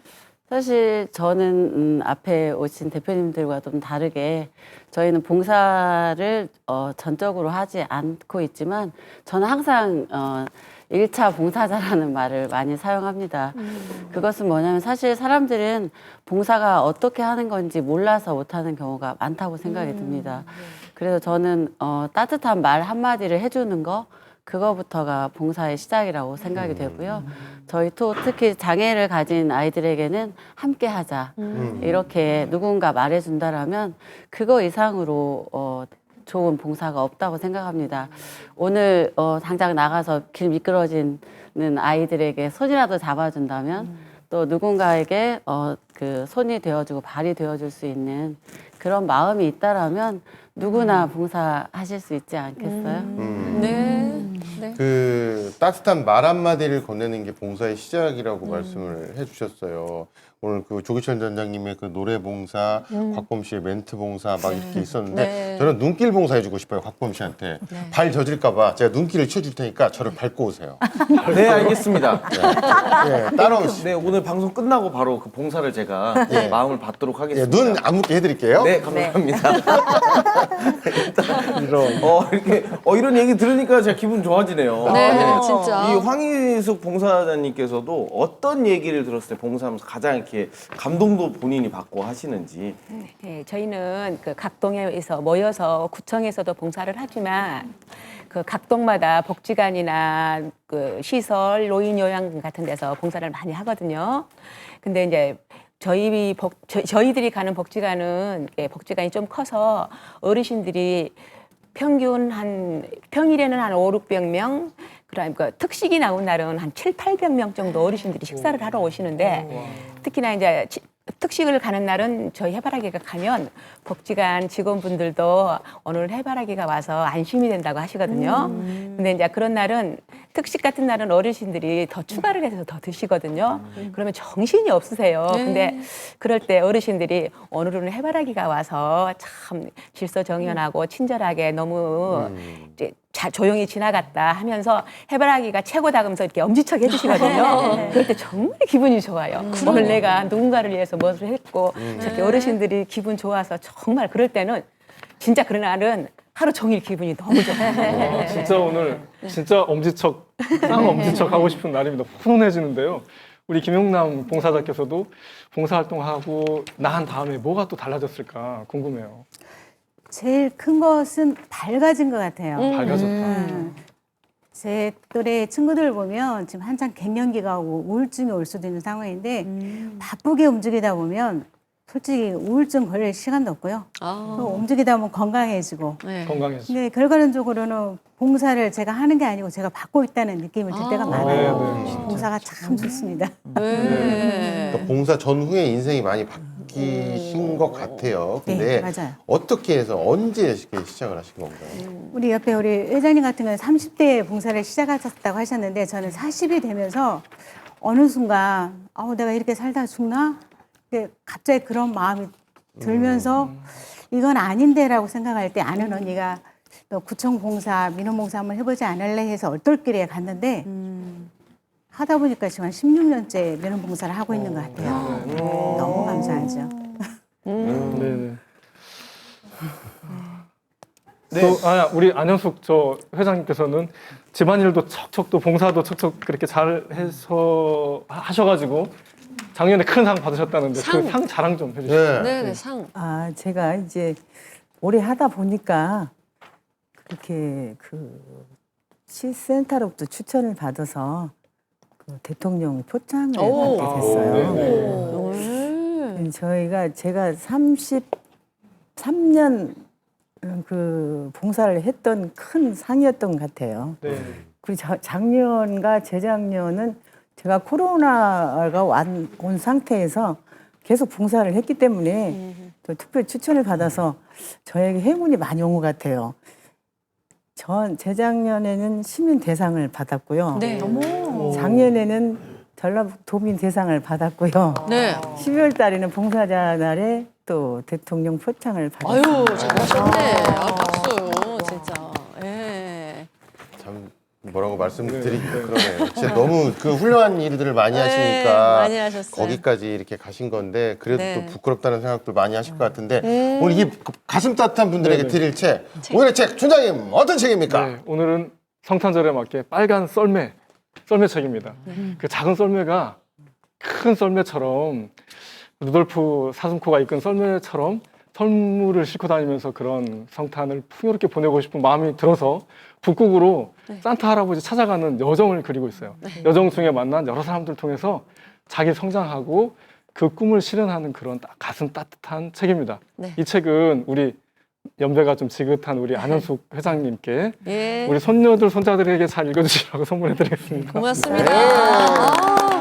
S9: 사실 저는 앞에 오신 대표님들과 좀 다르게 저희는 봉사를 전적으로 하지 않고 있지만 저는 항상 1차 봉사자라는 말을 많이 사용합니다. 그것은 뭐냐면 사실 사람들은 봉사가 어떻게 하는 건지 몰라서 못하는 경우가 많다고 생각이 듭니다. 그래서 저는 따뜻한 말 한마디를 해주는 거 그거부터가 봉사의 시작이라고 생각이 되고요. 저희 또 특히 장애를 가진 아이들에게는 함께 하자. 이렇게 누군가 말해준다라면 그거 이상으로 좋은 봉사가 없다고 생각합니다. 오늘 당장 나가서 길 미끄러지는 아이들에게 손이라도 잡아준다면 또 누군가에게 그 손이 되어주고 발이 되어줄 수 있는 그런 마음이 있다라면 누구나 봉사하실 수 있지 않겠어요?
S2: 네. 네.
S3: 그 따뜻한 말 한마디를 건네는 게 봉사의 시작이라고 말씀을 해주셨어요. 오늘 그 조기철 단장님의 그 노래 봉사, 곽범 씨의 멘트 봉사 막 이렇게 있었는데
S2: 네.
S3: 저는 눈길 봉사 해주고 싶어요. 곽범 씨한테 발 젖을까봐 제가 눈길을 치워줄 테니까 저를 밟고 오세요.
S4: 네, 알겠습니다.
S3: 네, 따라오시죠.
S4: 네, 오늘 방송 끝나고 바로 그 봉사를 제가 마음을 받도록
S3: 예,
S4: 하겠습니다.
S3: 눈 아무게 해드릴게요.
S4: 네, 감사합니다. 이렇게 이런 얘기 들으니까 제가 기분 좋아지네요.
S2: 네, 진짜.
S4: 이 황희숙 봉사자님께서도 어떤 얘기를 들었을 때 봉사하면서 가장 이렇게 감동도 본인이 받고 하시는지.
S10: 네, 저희는 그 각동에서 모여서 구청에서도 봉사를 하지만 그 각동마다 복지관이나 그 시설, 노인 요양 같은 데서 봉사를 많이 하거든요. 근데 이제 저희들이 가는 복지관은 복지관이 좀 커서 어르신들이 평일에는 한 5, 600명, 그러니까 특식이 나온 날은 한 7, 800명 정도 어르신들이 식사를 하러 오시는데 특히나 이제 특식을 가는 날은 저희 해바라기가 가면 복지관 직원분들도 오늘 해바라기가 와서 안심이 된다고 하시거든요. 근데 이제 그런 날은 특식 같은 날은 어르신들이 더 추가를 해서 더 드시거든요. 그러면 정신이 없으세요. 근데 그럴 때 어르신들이 오늘은 해바라기가 와서 참 질서정연하고 친절하게 너무 이제 조용히 지나갔다 하면서 해바라기가 최고다 그러면서 이렇게 엄지척 해주시거든요. 그럴 때 정말 기분이 좋아요. 오늘 내가 누군가를 위해서 무엇을 했고 저렇게 어르신들이 기분 좋아서 정말 그럴 때는 진짜 그런 날은 하루 종일 기분이 너무 좋아요.
S5: 진짜 오늘 진짜 엄지척, 쌍 엄지척 하고 싶은 날입니다. 훈훈해지는데요. 우리 김용남 봉사자께서도 봉사활동하고 난 다음에 뭐가 또 달라졌을까 궁금해요.
S8: 제일 큰 것은 밝아진 것 같아요.
S5: 밝아졌다.
S8: 제 또래 친구들 보면 지금 한창 갱년기가 오고 우울증이 올 수도 있는 상황인데 바쁘게 움직이다 보면 솔직히 우울증 걸릴 시간도 없고요.
S2: 아.
S8: 또 움직이다 보면 건강해지고.
S2: 네.
S5: 건강해서.
S8: 근데 결과론적으로는 봉사를 제가 하는 게 아니고 제가 받고 있다는 느낌이 들 때가 많아요.
S5: 네, 네.
S8: 봉사가 참 좋습니다.
S2: 네.
S3: 그러니까 봉사 전후에 인생이 많이 바뀌신 것 같아요. 근데
S8: 네, 맞아요.
S3: 어떻게 해서 언제 이렇게 시작을 하신 건가요?
S8: 우리 옆에 우리 회장님 같은 경우는 30대에 봉사를 시작하셨다고 하셨는데 저는 40이 되면서 어느 순간 내가 이렇게 살다 죽나? 갑자기 그런 마음이 들면서 이건 아닌데라고 생각할 때 아는 언니가 너 구청 봉사, 민원 봉사 한번 해보지 않을래 해서 얼떨결에 갔는데 하다 보니까 지금 한 16년째 민원 봉사를 하고 있는 것 같아요. 너무 감사하죠.
S5: 네. 또 우리 안현숙 저 회장님께서는 집안일도 척척 또 봉사도 척척 그렇게 잘 해서 하셔가지고 작년에 큰 상 받으셨다는데
S2: 상?
S5: 그 상 자랑 좀 해주세요.
S2: 네, 네, 상.
S7: 제가 이제 오래 하다 보니까 그렇게 그 시센터로부터 추천을 받아서 그 대통령 표창을
S2: 오.
S7: 받게 됐어요.
S2: 네.
S7: 제가 33년 그 봉사를 했던 큰 상이었던 것 같아요.
S5: 네.
S7: 그리고 작년과 재작년은 제가 코로나가 온 상태에서 계속 봉사를 했기 때문에 또 특별 추천을 받아서 저에게 행운이 많이 온 것 같아요. 재작년에는 시민 대상을 받았고요.
S2: 네.
S7: 작년에는 전라북도 도민 대상을 받았고요.
S2: 네.
S7: 12월 달에는 봉사자 날에 또 대통령 표창을 받았어요.
S2: 아유, 잘하셨네. 박수, 진짜. 예.
S3: 참 뭐라고 말씀드리기 그러네요. 진짜 너무 그 훌륭한 일들을 많이
S2: 네,
S3: 하시니까
S2: 많이 하셨어요.
S3: 거기까지 이렇게 가신 건데 그래도
S2: 네.
S3: 또 부끄럽다는 생각도 많이 하실 것 같은데 오늘 이 가슴 따뜻한 분들에게
S5: 네네.
S3: 드릴 책 오늘의 책 촌장님 어떤 책입니까?
S5: 네, 오늘은 성탄절에 맞게 빨간 썰매책입니다. 그 작은 썰매가 큰 썰매처럼 루돌프 사슴코가 이끈 썰매처럼 선물을 싣고 다니면서 그런 성탄을 풍요롭게 보내고 싶은 마음이 들어서 북극으로 산타 할아버지 찾아가는 여정을 그리고 있어요. 여정 중에 만난 여러 사람들 통해서 자기 성장하고 그 꿈을 실현하는 그런 가슴 따뜻한 책입니다.
S2: 네.
S5: 이 책은 우리 연배가 좀 지긋한 우리 안현숙 회장님께
S2: 예.
S5: 우리 손녀들 손자들에게 잘 읽어주시라고 선물해드리겠습니다.
S2: 고맙습니다. 아,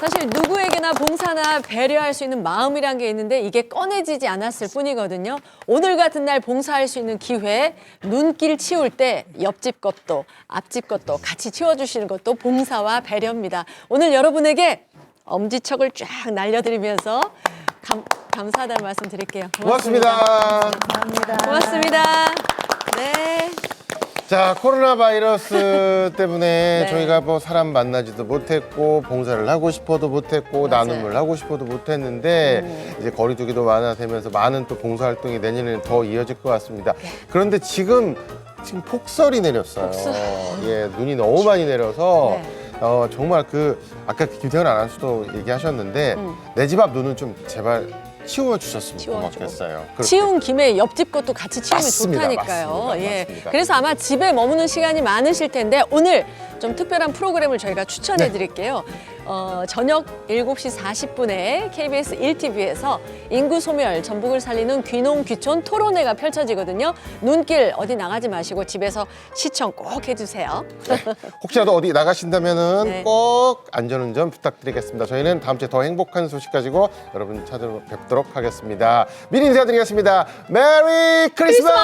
S2: 사실 누구에게나 봉사나 배려할 수 있는 마음이란 게 있는데 이게 꺼내지지 않았을 뿐이거든요. 오늘 같은 날 봉사할 수 있는 기회, 눈길 치울 때 옆집 것도 앞집 것도 같이 치워주시는 것도 봉사와 배려입니다. 오늘 여러분에게 엄지척을 쫙 날려드리면서 감사하다는 말씀 드릴게요.
S3: 고맙습니다.
S2: 고맙습니다. 네.
S3: 자, 코로나 바이러스 때문에
S2: 네.
S3: 저희가 뭐 사람 만나지도 못했고 봉사를 하고 싶어도 못했고
S2: 맞아요.
S3: 나눔을 하고 싶어도 못했는데 이제 거리두기도 많아지면서 많은 또 봉사 활동이 내년에는 더 이어질 것 같습니다. 그런데 지금 폭설이 내렸어요. 예, 눈이 너무 많이 내려서
S2: 네.
S3: 정말 아까 김태현 아나운서도 얘기하셨는데 내 집 앞 눈은 좀 제발 치워주셨으면
S2: 치워주고.
S3: 고맙겠어요.
S2: 치운 김에 옆집 것도 같이 치우면
S3: 맞습니다.
S2: 좋다니까요.
S3: 맞습니다.
S2: 예.
S3: 맞습니다.
S2: 그래서 아마 집에 머무는 시간이 많으실 텐데 오늘 좀 특별한 프로그램을 저희가 추천해 드릴게요. 저녁 7시 40분에 KBS 1TV에서 인구 소멸, 전북을 살리는 귀농 귀촌 토론회가 펼쳐지거든요. 눈길 어디 나가지 마시고 집에서 시청 꼭 해주세요.
S3: 혹시라도 어디 나가신다면은
S2: 네.
S3: 꼭 안전운전 부탁드리겠습니다. 저희는 다음 주에 더 행복한 소식 가지고 여러분 찾아뵙도록 하겠습니다. 미리 인사드리겠습니다. 메리 크리스마스!